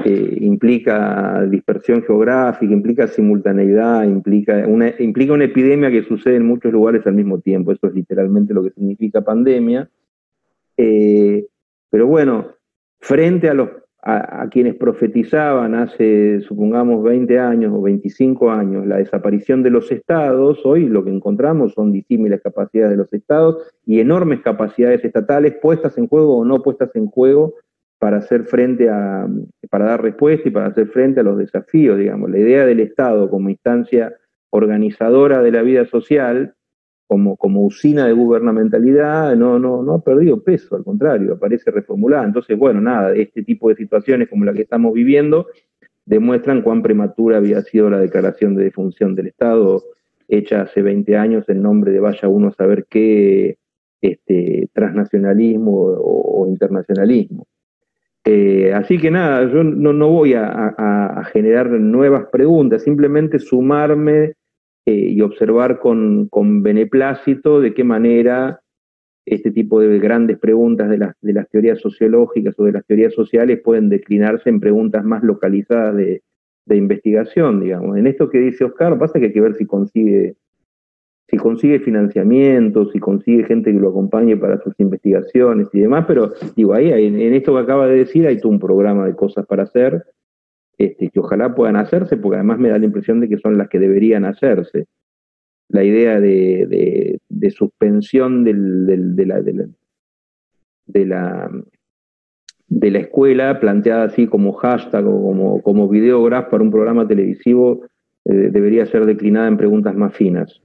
implica dispersión geográfica, implica simultaneidad, implica una epidemia que sucede en muchos lugares al mismo tiempo. Eso es literalmente lo que significa pandemia. Pero bueno, frente a quienes profetizaban hace, supongamos, 20 años o 25 años la desaparición de los estados, hoy lo que encontramos son disímiles capacidades de los estados y enormes capacidades estatales puestas en juego o no puestas en juego para hacer frente para dar respuesta y para hacer frente a los desafíos, digamos. La idea del Estado como instancia organizadora de la vida social, como usina de gubernamentalidad, no ha perdido peso, al contrario, aparece reformulada. Entonces, bueno, nada, este tipo de situaciones como la que estamos viviendo demuestran cuán prematura había sido la declaración de defunción del Estado hecha hace 20 años en nombre de vaya uno a saber qué transnacionalismo o internacionalismo. Así que nada, yo no voy a generar nuevas preguntas, simplemente sumarme y observar con beneplácito de qué manera este tipo de grandes preguntas de las teorías sociológicas o de las teorías sociales pueden declinarse en preguntas más localizadas de investigación, digamos. En esto que dice Oscar, pasa que hay que ver si consigue financiamiento, si consigue gente que lo acompañe para sus investigaciones y demás, pero digo, ahí en esto que acaba de decir hay todo un programa de cosas para hacer, que ojalá puedan hacerse, porque además me da la impresión de que son las que deberían hacerse. La idea de suspensión de la escuela, planteada así como hashtag o como videograph para un programa televisivo, debería ser declinada en preguntas más finas.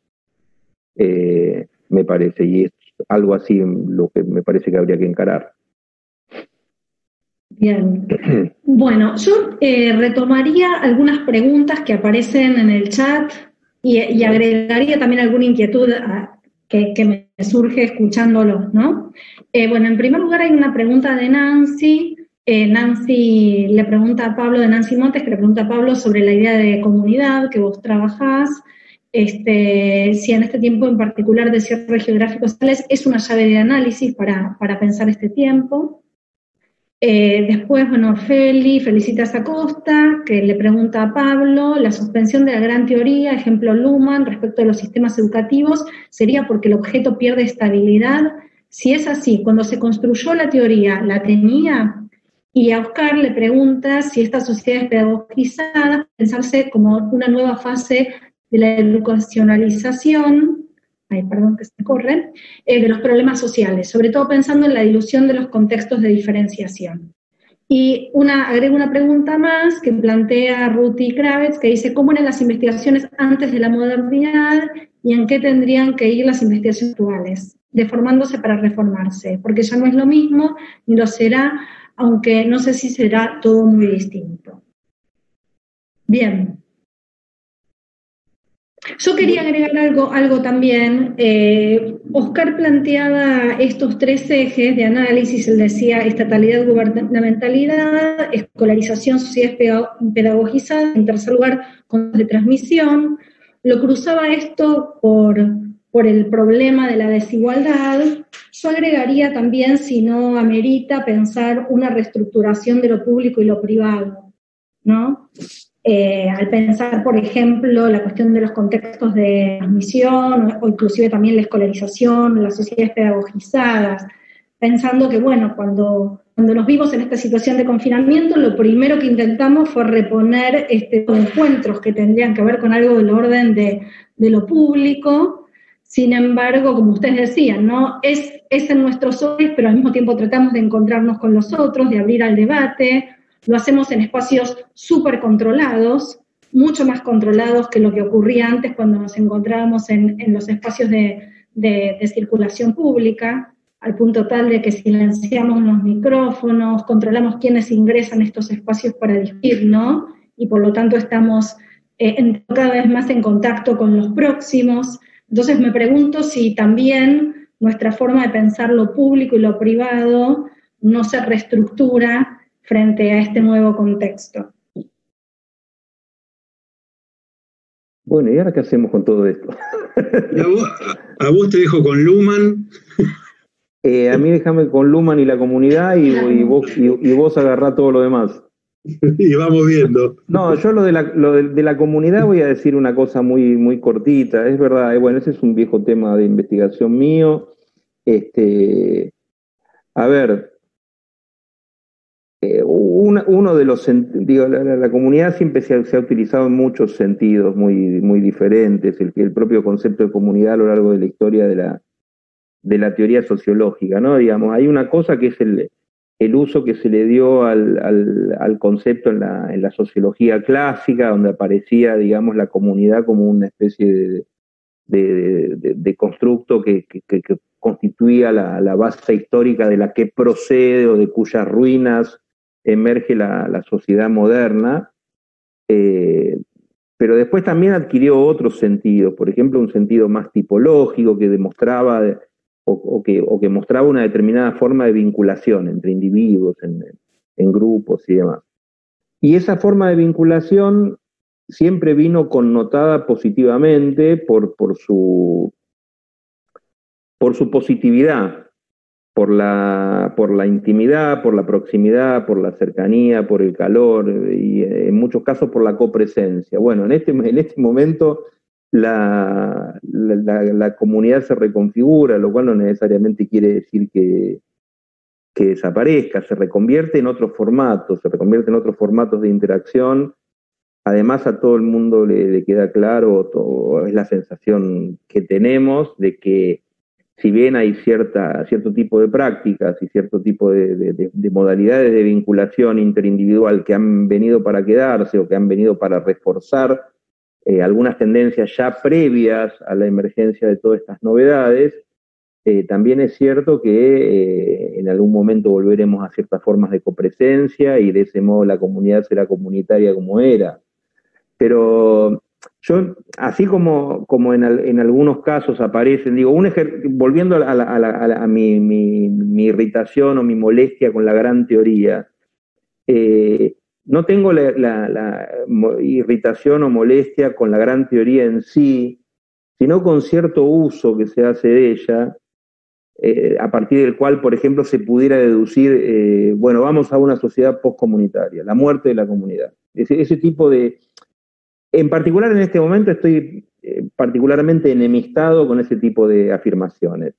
Me parece, y es algo así lo que me parece que habría que encarar. Bien. Bueno, yo retomaría algunas preguntas que aparecen en el chat y agregaría también alguna inquietud que me surge escuchándolos, ¿no? Bueno, en primer lugar hay una pregunta de Nancy. Nancy le pregunta a Pablo, de Nancy Montes, que le pregunta a Pablo sobre la idea de comunidad que vos trabajás. Si en este tiempo en particular de cierres geográficos es una llave de análisis para pensar este tiempo. Después, bueno, Feli felicita a Acosta, que le pregunta a Pablo, la suspensión de la gran teoría, ejemplo Luhmann, respecto de los sistemas educativos, ¿sería porque el objeto pierde estabilidad? Si es así, cuando se construyó la teoría, ¿la tenía? Y a Oscar le pregunta si estas sociedades pedagogizadas pensarse como una nueva fase de la educacionalización, que se corre, de los problemas sociales, sobre todo pensando en la dilución de los contextos de diferenciación. Y agrego una pregunta más que plantea Ruti Kravets, que dice, ¿cómo eran las investigaciones antes de la modernidad y en qué tendrían que ir las investigaciones actuales? Deformándose para reformarse, porque ya no es lo mismo, ni lo será, aunque no sé si será todo muy distinto. Bien. Yo quería agregar algo también. Oscar planteaba estos 3 ejes de análisis, él decía estatalidad, gubernamentalidad, escolarización, sociedades pedagogizadas, en tercer lugar, con de transmisión. Lo cruzaba esto por el problema de la desigualdad. Yo agregaría también, si no amerita, pensar una reestructuración de lo público y lo privado, ¿no? Al pensar, por ejemplo, la cuestión de los contextos de transmisión o inclusive también la escolarización, las sociedades pedagogizadas, pensando que, bueno, cuando nos vimos en esta situación de confinamiento, lo primero que intentamos fue reponer encuentros que tendrían que ver con algo del orden de lo público. Sin embargo, como ustedes decían, ¿no? Es en nuestros ojos, pero al mismo tiempo tratamos de encontrarnos con los otros, de abrir al debate. Lo hacemos en espacios súper controlados, mucho más controlados que lo que ocurría antes cuando nos encontrábamos en los espacios de circulación pública, al punto tal de que silenciamos los micrófonos, controlamos quiénes ingresan a estos espacios para discutir, ¿no? Y por lo tanto estamos cada vez más en contacto con los próximos. Entonces me pregunto si también nuestra forma de pensar lo público y lo privado no se reestructura frente a este nuevo contexto. Bueno, ¿y ahora qué hacemos con todo esto? A vos te dejo con Luhmann. A mí déjame con Luhmann y la comunidad y vos agarrá todo lo demás. y vamos viendo. No, yo lo de la comunidad voy a decir una cosa muy, muy cortita. Es verdad, bueno, ese es un viejo tema de investigación mío. A ver, uno de los, digo, la comunidad siempre se ha utilizado en muchos sentidos muy, muy diferentes. El propio concepto de comunidad a lo largo de la historia de la teoría sociológica, ¿no? Digamos, hay una cosa que es el uso que se le dio al concepto en la sociología clásica, donde aparecía, digamos, la comunidad como una especie de constructo que constituía la base histórica de la que procede o de cuyas ruinas emerge la sociedad moderna, pero después también adquirió otros sentidos, por ejemplo, un sentido más tipológico que demostraba o que mostraba una determinada forma de vinculación entre individuos, en grupos y demás. Y esa forma de vinculación siempre vino connotada positivamente por su positividad, por la intimidad, por la proximidad, por la cercanía, por el calor y en muchos casos por la copresencia. Bueno, en este momento la comunidad se reconfigura, lo cual no necesariamente quiere decir que desaparezca, se reconvierte en otros formatos, de interacción. Además, a todo el mundo le queda claro, es la sensación que tenemos de que si bien hay cierto tipo de prácticas y cierto tipo de modalidades de vinculación interindividual que han venido para quedarse o que han venido para reforzar algunas tendencias ya previas a la emergencia de todas estas novedades, también es cierto que en algún momento volveremos a ciertas formas de copresencia y de ese modo la comunidad será comunitaria como era. Pero yo, así como en algunos casos aparecen, digo, volviendo a mi irritación o mi molestia con la gran teoría, no tengo la irritación o molestia con la gran teoría en sí, sino con cierto uso que se hace de ella, a partir del cual, por ejemplo, se pudiera deducir, bueno, vamos a una sociedad postcomunitaria, la muerte de la comunidad. Ese tipo de... En particular, en este momento estoy particularmente enemistado con ese tipo de afirmaciones.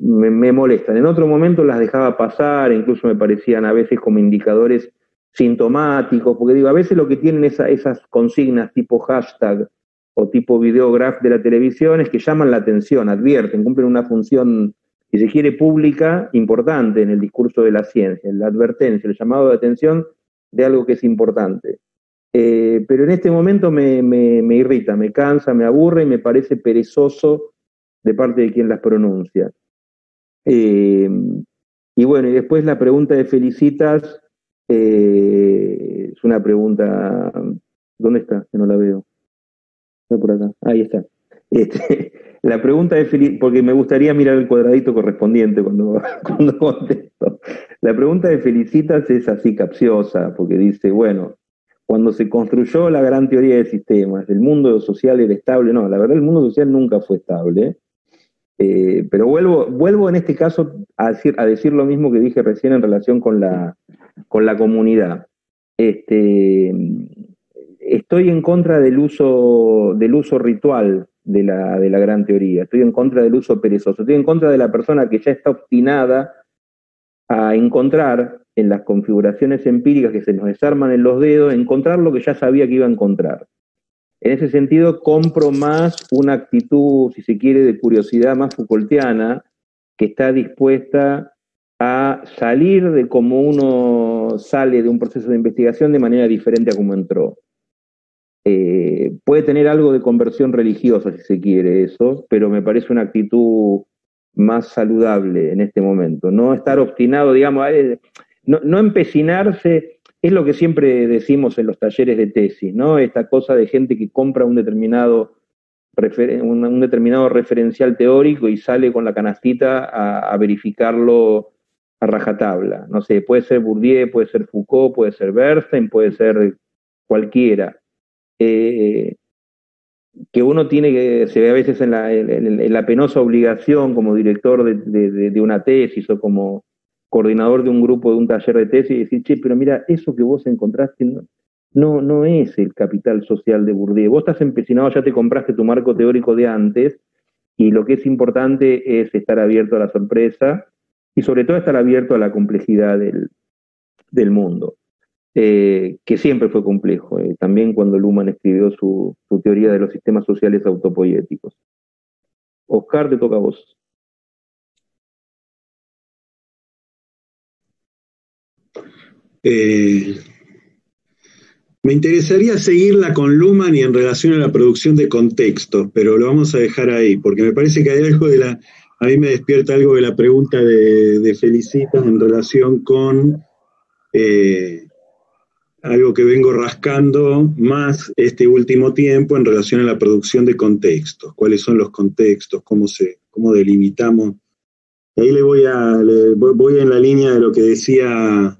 Me molestan. En otro momento las dejaba pasar, incluso me parecían a veces como indicadores sintomáticos, porque digo, a veces lo que tienen esas consignas tipo hashtag o tipo videograph de la televisión es que llaman la atención, advierten, cumplen una función, si se quiere, pública importante en el discurso de la ciencia, la advertencia, el llamado de atención de algo que es importante. Pero en este momento me irrita, me cansa, me aburre y me parece perezoso de parte de quien las pronuncia. Y bueno, y después la pregunta de Felicitas es una pregunta... ¿Dónde está? Que no la veo. Está por acá. Ahí está. La pregunta de Felicitas, porque me gustaría mirar el cuadradito correspondiente cuando contesto. La pregunta de Felicitas es así capciosa, porque dice, bueno, cuando se construyó la gran teoría de sistemas, el mundo social era estable. No, la verdad el mundo social nunca fue estable. Pero vuelvo en este caso a decir lo mismo que dije recién en relación con la comunidad. Estoy en contra del uso ritual de la gran teoría, estoy en contra del uso perezoso, estoy en contra de la persona que ya está obstinada a encontrar en las configuraciones empíricas que se nos desarman en los dedos, encontrar lo que ya sabía que iba a encontrar. En ese sentido, compro más una actitud, si se quiere, de curiosidad más Foucaultiana, que está dispuesta a salir de cómo uno sale de un proceso de investigación de manera diferente a como entró. Puede tener algo de conversión religiosa, si se quiere, eso, pero me parece una actitud más saludable en este momento. No estar obstinado, digamos, no empecinarse. Es lo que siempre decimos en los talleres de tesis, ¿no? Esta cosa de gente que compra un determinado referencial teórico y sale con la canastita a verificarlo a rajatabla. No sé, puede ser Bourdieu, puede ser Foucault, puede ser Bernstein, puede ser cualquiera. Que uno tiene que, se ve a veces en la penosa obligación como director de una tesis o como coordinador de un grupo, de un taller de tesis, y decir, che, pero mira, eso que vos encontraste no es el capital social de Bourdieu. Vos estás empecinado, ya te compraste tu marco teórico de antes, y lo que es importante es estar abierto a la sorpresa, y sobre todo estar abierto a la complejidad del mundo, que siempre fue complejo, también cuando Luhmann escribió su teoría de los sistemas sociales autopoiéticos. Oscar, te toca a vos. Me interesaría seguirla con Luhmann y en relación a la producción de contextos, pero lo vamos a dejar ahí, porque me parece que hay algo a mí me despierta algo de la pregunta de Felicitas en relación con algo que vengo rascando más este último tiempo en relación a la producción de contextos. ¿Cuáles son los contextos? ¿Cómo delimitamos? Ahí voy en la línea de lo que decía.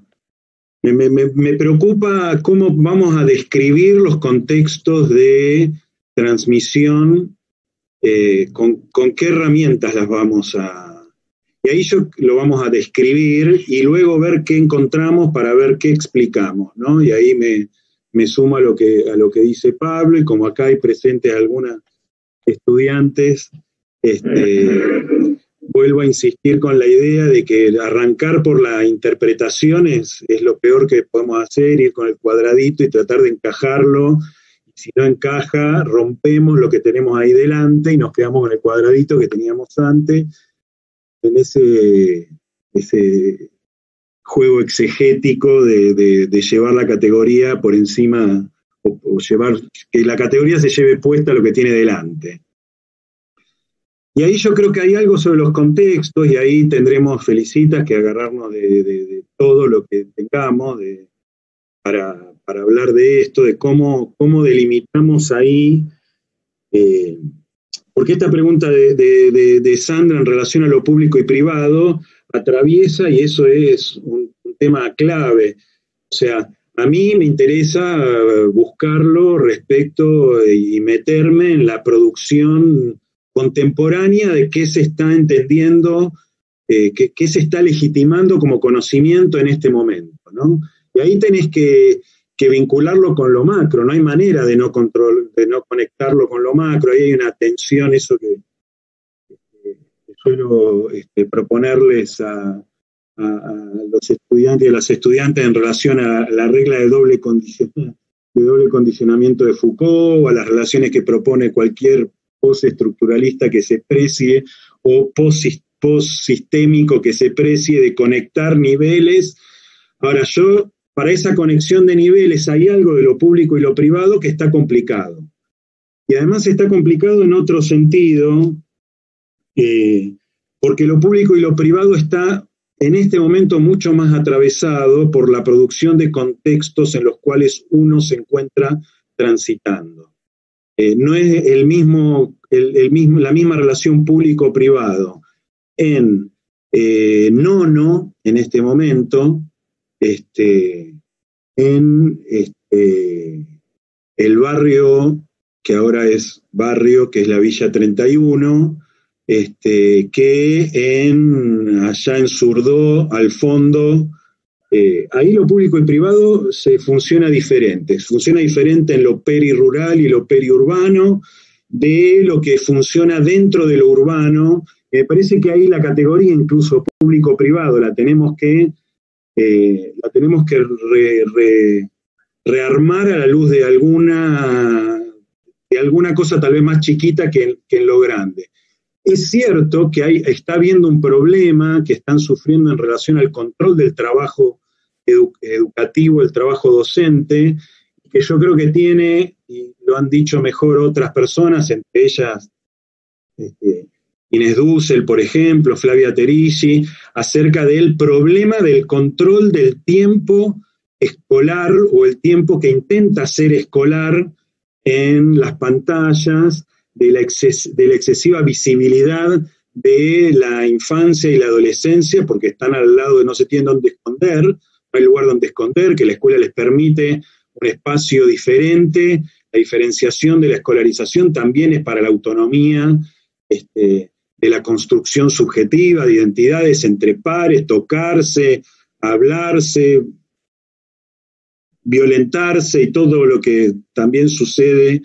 Me preocupa cómo vamos a describir los contextos de transmisión, con qué herramientas las vamos a... Y ahí lo vamos a describir y luego ver qué encontramos para ver qué explicamos, ¿no? Y ahí me sumo a lo que dice Pablo, y como acá hay presentes algunas estudiantes, vuelvo a insistir con la idea de que arrancar por la interpretación es lo peor que podemos hacer, ir con el cuadradito y tratar de encajarlo. Si no encaja, rompemos lo que tenemos ahí delante y nos quedamos con el cuadradito que teníamos antes, en ese juego exegético de llevar la categoría por encima, o llevar, que la categoría se lleve puesta lo que tiene delante. Y ahí yo creo que hay algo sobre los contextos, y ahí tendremos, Felicitas, que agarrarnos de todo lo que tengamos para hablar de esto, de cómo delimitamos ahí, porque esta pregunta de Sandra en relación a lo público y privado atraviesa, y eso es un tema clave. O sea, a mí me interesa buscarlo respecto y meterme en la producción contemporánea de qué se está entendiendo, qué se está legitimando como conocimiento en este momento, ¿no? Y ahí tenés que vincularlo con lo macro, no hay manera de no conectarlo con lo macro, ahí hay una tensión, eso que suelo proponerles a los estudiantes y a las estudiantes en relación a la regla de doble condicionamiento de Foucault, o a las relaciones que propone cualquier postestructuralista que se precie, o postsistémico que se precie, de conectar niveles. Ahora, para esa conexión de niveles hay algo de lo público y lo privado que está complicado. Y además está complicado en otro sentido, porque lo público y lo privado está en este momento mucho más atravesado por la producción de contextos en los cuales uno se encuentra transitando. No es la misma relación público-privado en Nono, en este momento, en el barrio, que ahora es barrio, que es la Villa 31, que allá en Surdó, al fondo, ahí lo público y privado funciona diferente en lo perirural y lo periurbano, de lo que funciona dentro de lo urbano. Me parece que ahí la categoría incluso público-privado la tenemos que rearmar a la luz de alguna cosa tal vez más chiquita que en lo grande. Es cierto que está habiendo un problema que están sufriendo en relación al control del trabajo educativo, el trabajo docente, que yo creo que tiene, y lo han dicho mejor otras personas, entre ellas Inés Dussel, por ejemplo, Flavia Terigi, acerca del problema del control del tiempo escolar, o el tiempo que intenta ser escolar en las pantallas, de la excesiva visibilidad de la infancia y la adolescencia, porque están al lado de no se tienen dónde esconder, no hay lugar donde esconder, que la escuela les permite un espacio diferente. La diferenciación de la escolarización también es para la autonomía de la construcción subjetiva de identidades entre pares, tocarse, hablarse, violentarse y todo lo que también sucede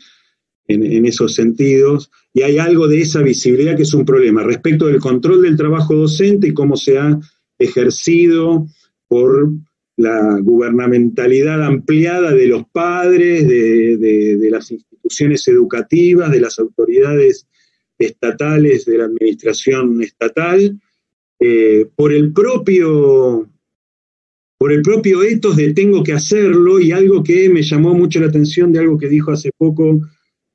en esos sentidos, y hay algo de esa visibilidad que es un problema respecto del control del trabajo docente y cómo se ha ejercido por la gubernamentalidad ampliada de los padres, de las instituciones educativas, de las autoridades estatales, de la administración estatal, por el propio ethos de tengo que hacerlo, y algo que me llamó mucho la atención de algo que dijo hace poco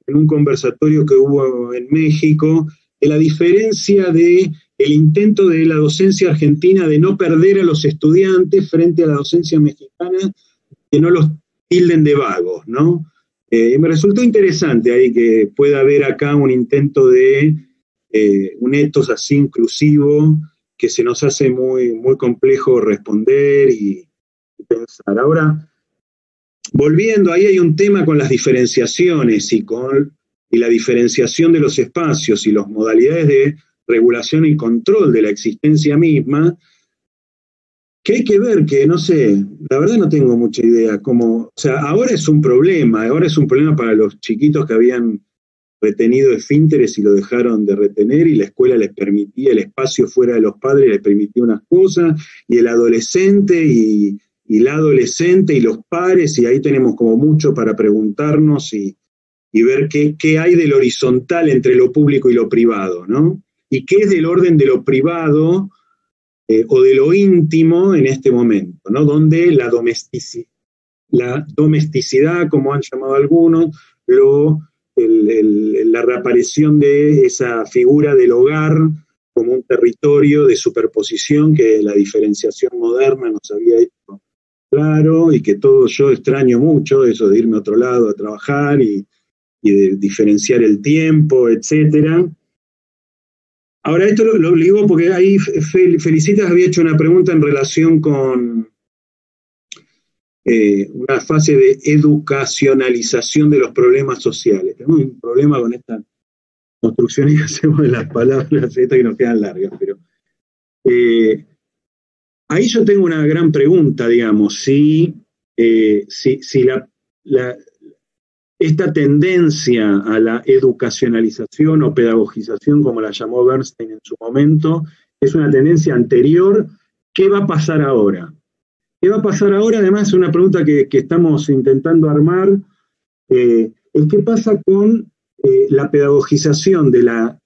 en un conversatorio que hubo en México, de la diferencia de el intento de la docencia argentina de no perder a los estudiantes frente a la docencia mexicana, que no los tilden de vagos, ¿no? Me resultó interesante ahí que pueda haber acá un intento de un ethos así inclusivo, que se nos hace muy, muy complejo responder y pensar. Ahora, volviendo, ahí hay un tema con las diferenciaciones y la diferenciación de los espacios y las modalidades de regulación y control de la existencia misma, que hay que ver, que no sé, la verdad no tengo mucha idea cómo, o sea, ahora es un problema para los chiquitos que habían retenido esfínteres y lo dejaron de retener, y la escuela les permitía, el espacio fuera de los padres les permitía unas cosas, y el adolescente y la adolescente y los pares, y ahí tenemos como mucho para preguntarnos y ver qué hay del horizontal entre lo público y lo privado, ¿no? Y qué es del orden de lo privado o de lo íntimo en este momento, ¿no? Donde la domesticidad, como han llamado algunos, la reaparición de esa figura del hogar como un territorio de superposición que la diferenciación moderna nos había hecho claro, y que todo yo extraño mucho, eso de irme a otro lado a trabajar y de diferenciar el tiempo, etcétera. Ahora, esto lo digo porque ahí Felicitas había hecho una pregunta en relación con una fase de educacionalización de los problemas sociales. Tenemos un problema con estas construcciones que hacemos de las palabras estas que nos quedan largas, pero ahí yo tengo una gran pregunta, digamos, si esta tendencia a la educacionalización o pedagogización, como la llamó Bernstein en su momento, es una tendencia anterior. ¿Qué va a pasar ahora? ¿Qué va a pasar ahora? Además, es una pregunta que estamos intentando armar. ¿Qué pasa con la pedagogización de la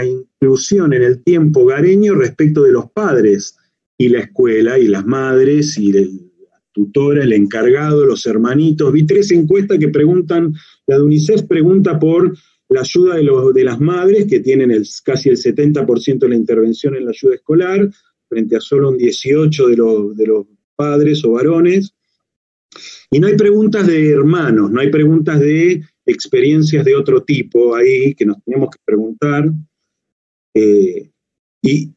inclusión en el tiempo hogareño respecto de los padres y la escuela y las madres y la tutora, el encargado, los hermanitos? Vi 3 encuestas que preguntan, la de UNICEF pregunta por la ayuda de las madres, que tienen casi el 70% de la intervención en la ayuda escolar, frente a solo un 18% de los padres o varones. Y no hay preguntas de hermanos, no hay preguntas de experiencias de otro tipo ahí que nos tenemos que preguntar. Y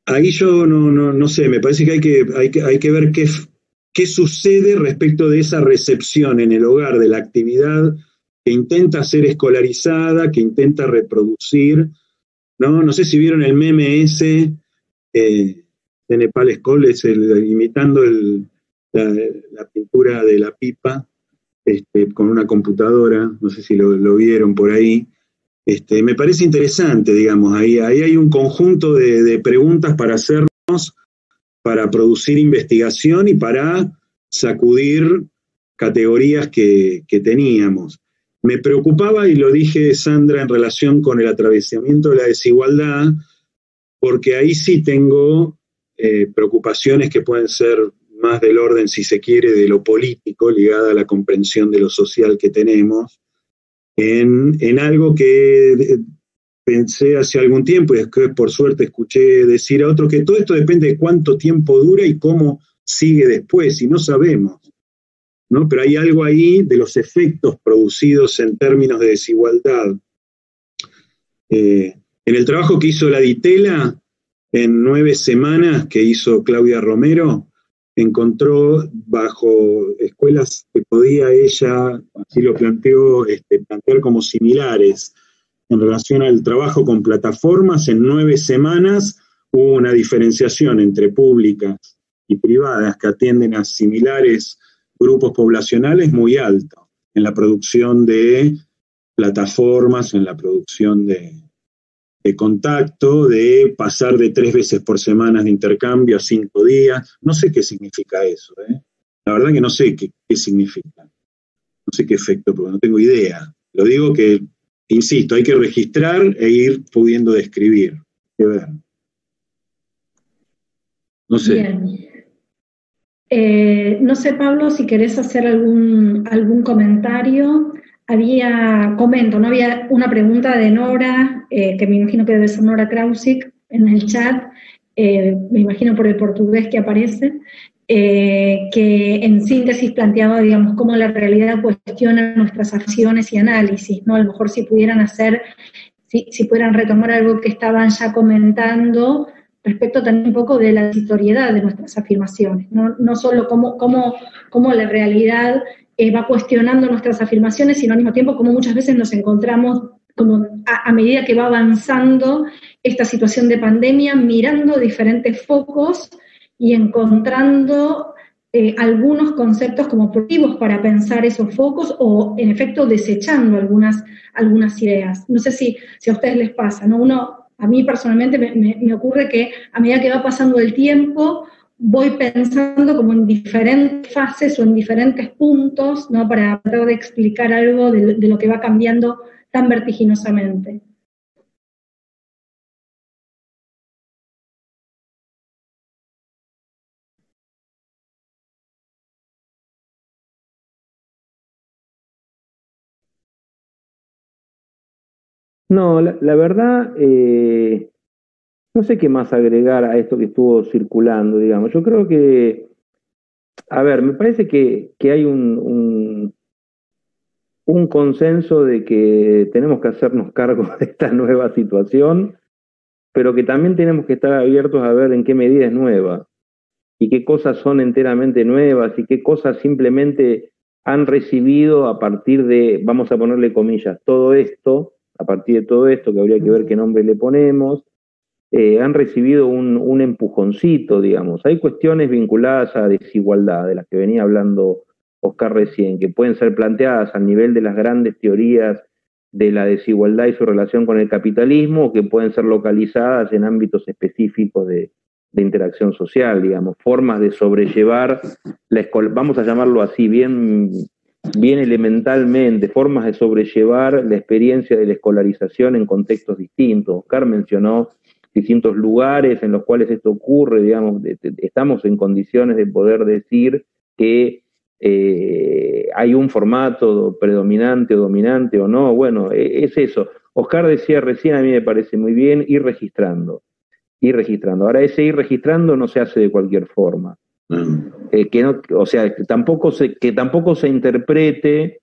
ahí yo no sé, me parece que hay que ver qué sucede respecto de esa recepción en el hogar de la actividad que intenta ser escolarizada, que intenta reproducir, ¿no? No sé si vieron el meme ese de Nepal School, imitando la pintura de la pipa con una computadora, no sé si lo vieron por ahí. Me parece interesante, digamos, ahí hay un conjunto de preguntas para hacernos, para producir investigación y para sacudir categorías que teníamos. Me preocupaba, y lo dije, Sandra, en relación con el atravesamiento de la desigualdad, porque ahí sí tengo preocupaciones que pueden ser más del orden, si se quiere, de lo político, ligada a la comprensión de lo social que tenemos, en algo que pensé hace algún tiempo, y después por suerte escuché decir a otro que todo esto depende de cuánto tiempo dura y cómo sigue después, y no sabemos, ¿no? Pero hay algo ahí de los efectos producidos en términos de desigualdad. En el trabajo que hizo la Ditela, en 9 semanas que hizo Claudia Romero, encontró bajo escuelas que podía ella, así lo planteó, plantear como similares en relación al trabajo con plataformas, en 9 semanas hubo una diferenciación entre públicas y privadas que atienden a similares grupos poblacionales muy alto en la producción de plataformas, en la producción de contacto, de pasar de 3 veces por semana de intercambio a 5 días. No sé qué significa eso, ¿eh? La verdad que no sé qué significa. No sé qué efecto, porque no tengo idea. Lo digo que, insisto, hay que registrar e ir pudiendo describir. Qué ver. No sé. Bien. No sé, Pablo, si querés hacer algún comentario. No había una pregunta de Nora, que me imagino que debe ser Nora Krausik, en el chat, me imagino por el portugués que aparece, que en síntesis planteaba, digamos, cómo la realidad cuestiona nuestras acciones y análisis, ¿no? A lo mejor si pudieran retomar algo que estaban ya comentando, respecto también un poco de la historiedad de nuestras afirmaciones, no solo cómo la realidad va cuestionando nuestras afirmaciones, sino al mismo tiempo cómo muchas veces nos encontramos como a medida que va avanzando esta situación de pandemia, mirando diferentes focos y encontrando algunos conceptos como positivos para pensar esos focos o en efecto desechando algunas ideas. No sé si a ustedes les pasa, ¿no? A mí personalmente me ocurre que a medida que va pasando el tiempo, voy pensando como en diferentes fases o en diferentes puntos, ¿no? Para tratar de explicar algo de lo que va cambiando tan vertiginosamente. No, la verdad, no sé qué más agregar a esto que estuvo circulando, digamos. Yo creo que, a ver, me parece que hay un consenso de que tenemos que hacernos cargo de esta nueva situación, pero que también tenemos que estar abiertos a ver en qué medida es nueva y qué cosas son enteramente nuevas y qué cosas simplemente han recibido a partir de, vamos a ponerle comillas, todo esto, a partir de todo esto, que habría que ver qué nombre le ponemos, han recibido un empujoncito, digamos. Hay cuestiones vinculadas a desigualdad, de las que venía hablando Oscar recién, que pueden ser planteadas al nivel de las grandes teorías de la desigualdad y su relación con el capitalismo, o que pueden ser localizadas en ámbitos específicos de interacción social, digamos, formas de sobrellevar vamos a llamarlo así, bien elementalmente, formas de sobrellevar la experiencia de la escolarización en contextos distintos. Oscar mencionó distintos lugares en los cuales esto ocurre, digamos, estamos en condiciones de poder decir que hay un formato predominante o dominante o no. Bueno, es eso. Oscar decía recién, a mí me parece muy bien, ir registrando. Ahora, ese ir registrando no se hace de cualquier forma. Que tampoco se interprete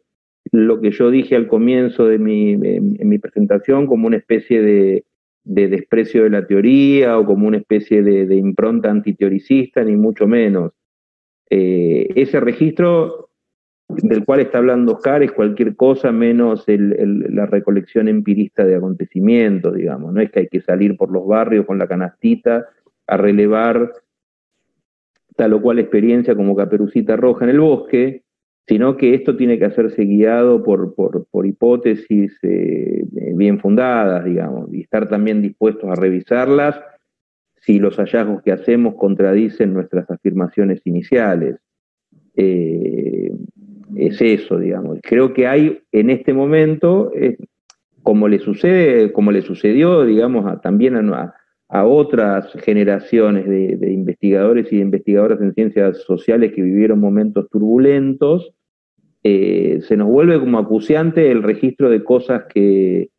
lo que yo dije al comienzo de en mi presentación como una especie de desprecio de la teoría o como una especie de impronta antiteoricista, ni mucho menos. Ese registro del cual está hablando Oscar es cualquier cosa menos la recolección empirista de acontecimientos, digamos. No es que hay que salir por los barrios con la canastita a relevar tal o cual experiencia como Caperucita Roja en el bosque, sino que esto tiene que hacerse guiado por hipótesis bien fundadas, digamos, y estar también dispuestos a revisarlas si los hallazgos que hacemos contradicen nuestras afirmaciones iniciales. Es eso, digamos. Creo que hay en este momento, como le sucedió, digamos, también a otras generaciones de investigadores y de investigadoras en ciencias sociales que vivieron momentos turbulentos, se nos vuelve como acuciante el registro de cosas que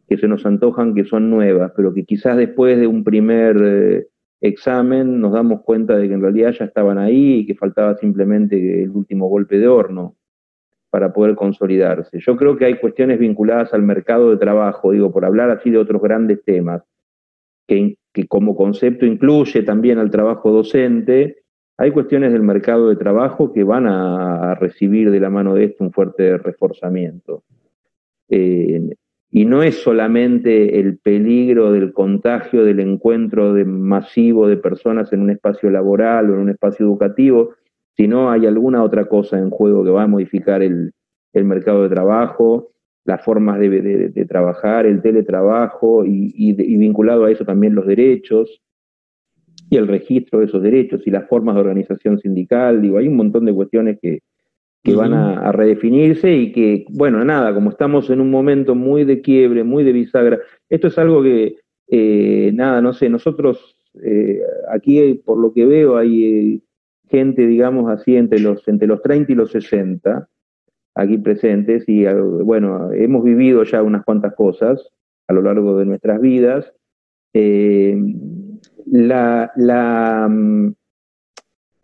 se nos antojan que son nuevas, pero que quizás después de un primer examen nos damos cuenta de que en realidad ya estaban ahí y que faltaba simplemente el último golpe de horno para poder consolidarse. Yo creo que hay cuestiones vinculadas al mercado de trabajo, digo, por hablar así de otros grandes temas, que como concepto incluye también al trabajo docente. Hay cuestiones del mercado de trabajo que van a recibir de la mano de esto un fuerte reforzamiento. y no es solamente el peligro del contagio, del encuentro masivo de personas en un espacio laboral o en un espacio educativo, sino hay alguna otra cosa en juego que va a modificar el mercado de trabajo, las formas de trabajar, el teletrabajo y vinculado a eso también los derechos y el registro de esos derechos y las formas de organización sindical. Digo, hay un montón de cuestiones que van a redefinirse y que, bueno, nada, como estamos en un momento muy de quiebre, muy de bisagra, esto es algo que, nada, no sé, nosotros aquí, por lo que veo, hay gente, digamos así, entre los 30 y los 60, aquí presentes, y bueno, hemos vivido ya unas cuantas cosas a lo largo de nuestras vidas.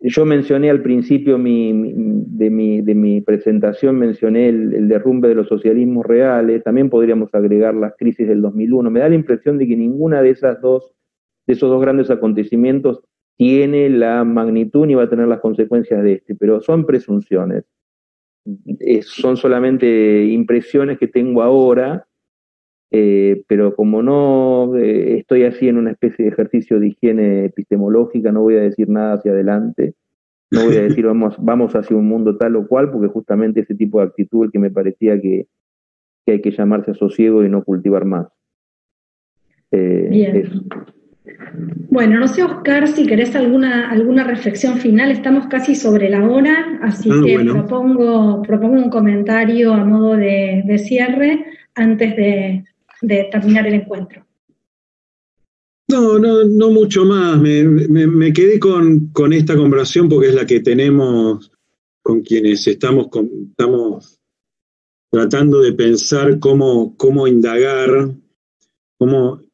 Yo mencioné al principio de mi presentación, mencioné el derrumbe de los socialismos reales, también podríamos agregar las crisis del 2001. Me da la impresión de que ninguna de esos dos grandes acontecimientos tiene la magnitud ni va a tener las consecuencias de este, pero son presunciones. Son solamente impresiones que tengo ahora, pero como no estoy así en una especie de ejercicio de higiene epistemológica, no voy a decir nada hacia adelante, no voy a decir vamos hacia un mundo tal o cual, porque justamente ese tipo de actitud el que me parecía que hay que llamarse a sosiego y no cultivar más. Bien. Eso. Bueno, no sé, Oscar, si querés alguna reflexión final. Estamos casi sobre la hora, así que bueno, propongo un comentario a modo de cierre antes de terminar el encuentro. No mucho más. Me quedé con esta conversación porque es la que tenemos con quienes estamos tratando de pensar cómo indagar,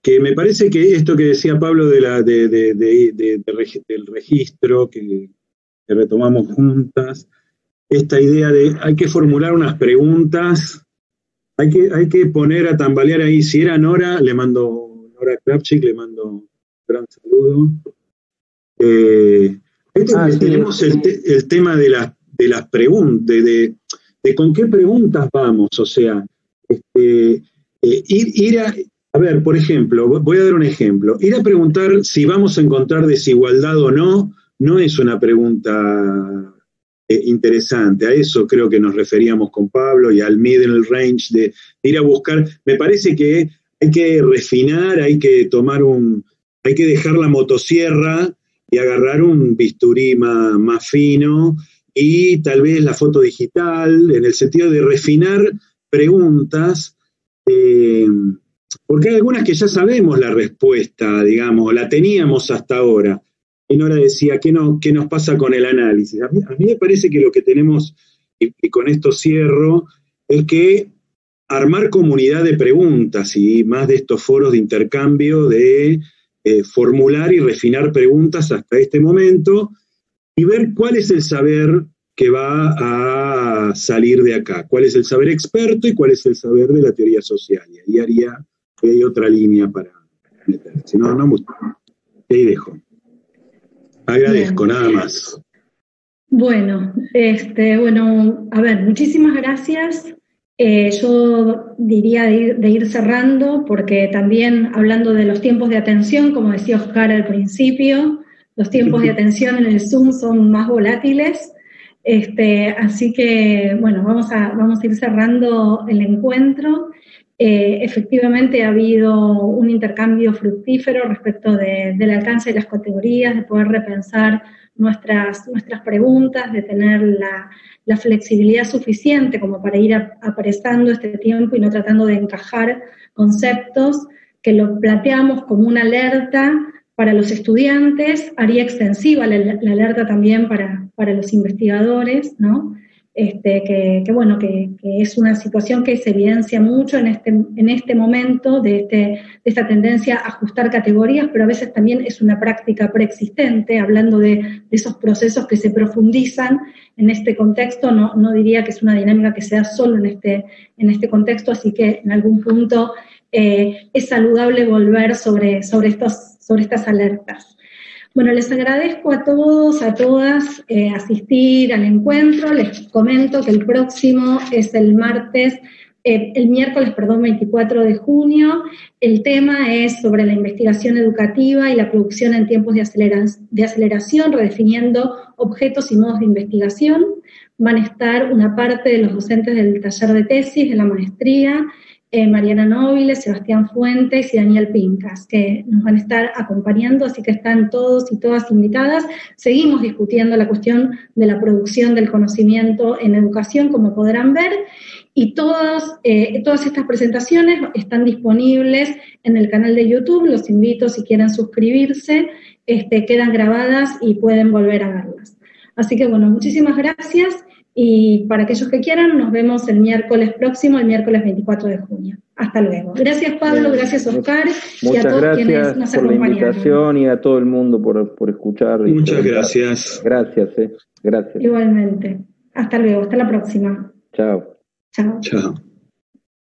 que me parece que esto que decía Pablo del registro que retomamos juntas, esta idea de hay que formular unas preguntas, hay que poner a tambalear ahí. Si era Nora Kravchik, le mando un gran saludo. Tenemos el tema de las preguntas, de con qué preguntas vamos, o sea, ir a ver, por ejemplo, voy a dar un ejemplo. Ir a preguntar si vamos a encontrar desigualdad o no es una pregunta interesante. A eso creo que nos referíamos con Pablo y al middle range de ir a buscar. Me parece que hay que refinar, hay que dejar la motosierra y agarrar un bisturí más fino y tal vez la foto digital, en el sentido de refinar preguntas, porque hay algunas que ya sabemos la respuesta, digamos, la teníamos hasta ahora. Y Nora decía, ¿qué nos pasa con el análisis? A mí me parece que lo que tenemos, y con esto cierro, es que armar comunidad de preguntas y más de estos foros de intercambio, de formular y refinar preguntas hasta este momento y ver cuál es el saber que va a salir de acá, cuál es el saber experto y cuál es el saber de la teoría social. Y ahí haría que hay otra línea para meter. Si no, ahí dejo. Agradezco, nada más. Bueno, a ver, muchísimas gracias. Yo diría de ir cerrando, porque también hablando de los tiempos de atención, como decía Oscar al principio, los tiempos de atención en el Zoom son más volátiles, así que, bueno, vamos a ir cerrando el encuentro. Efectivamente ha habido un intercambio fructífero respecto del alcance de las categorías, de poder repensar nuestras preguntas, de tener la flexibilidad suficiente como para ir apresando este tiempo y no tratando de encajar conceptos, que lo planteamos como una alerta para los estudiantes, haría extensiva la alerta también para los investigadores, ¿no? Que es una situación que se evidencia mucho en este momento de esta tendencia a ajustar categorías, pero a veces también es una práctica preexistente, hablando de esos procesos que se profundizan en este contexto. No diría que es una dinámica que sea solo en este contexto, así que en algún punto es saludable volver sobre estas alertas. Bueno, les agradezco a todos, a todas asistir al encuentro. Les comento que el próximo es el martes el miércoles 24 de junio. El tema es sobre la investigación educativa y la producción en tiempos de aceleración, redefiniendo objetos y modos de investigación. Van a estar una parte de los docentes del taller de tesis de la maestría, Mariana Nobile, Sebastián Fuentes y Daniel Pincas, que nos van a estar acompañando, así que están todos y todas invitadas. Seguimos discutiendo la cuestión de la producción del conocimiento en educación, como podrán ver, y todas estas presentaciones están disponibles en el canal de YouTube. Los invito, si quieren suscribirse, quedan grabadas y pueden volver a verlas. Así que bueno, muchísimas gracias. Y para aquellos que quieran, nos vemos el miércoles próximo, el miércoles 24 de junio. Hasta luego. Gracias, Pablo, gracias, Oscar, y a todos quienes nos acompañaron. Muchas gracias por la invitación y a todo el mundo por escuchar. Muchas gracias. Gracias, gracias. Igualmente. Hasta luego, hasta la próxima. Chao. Chao. Chao.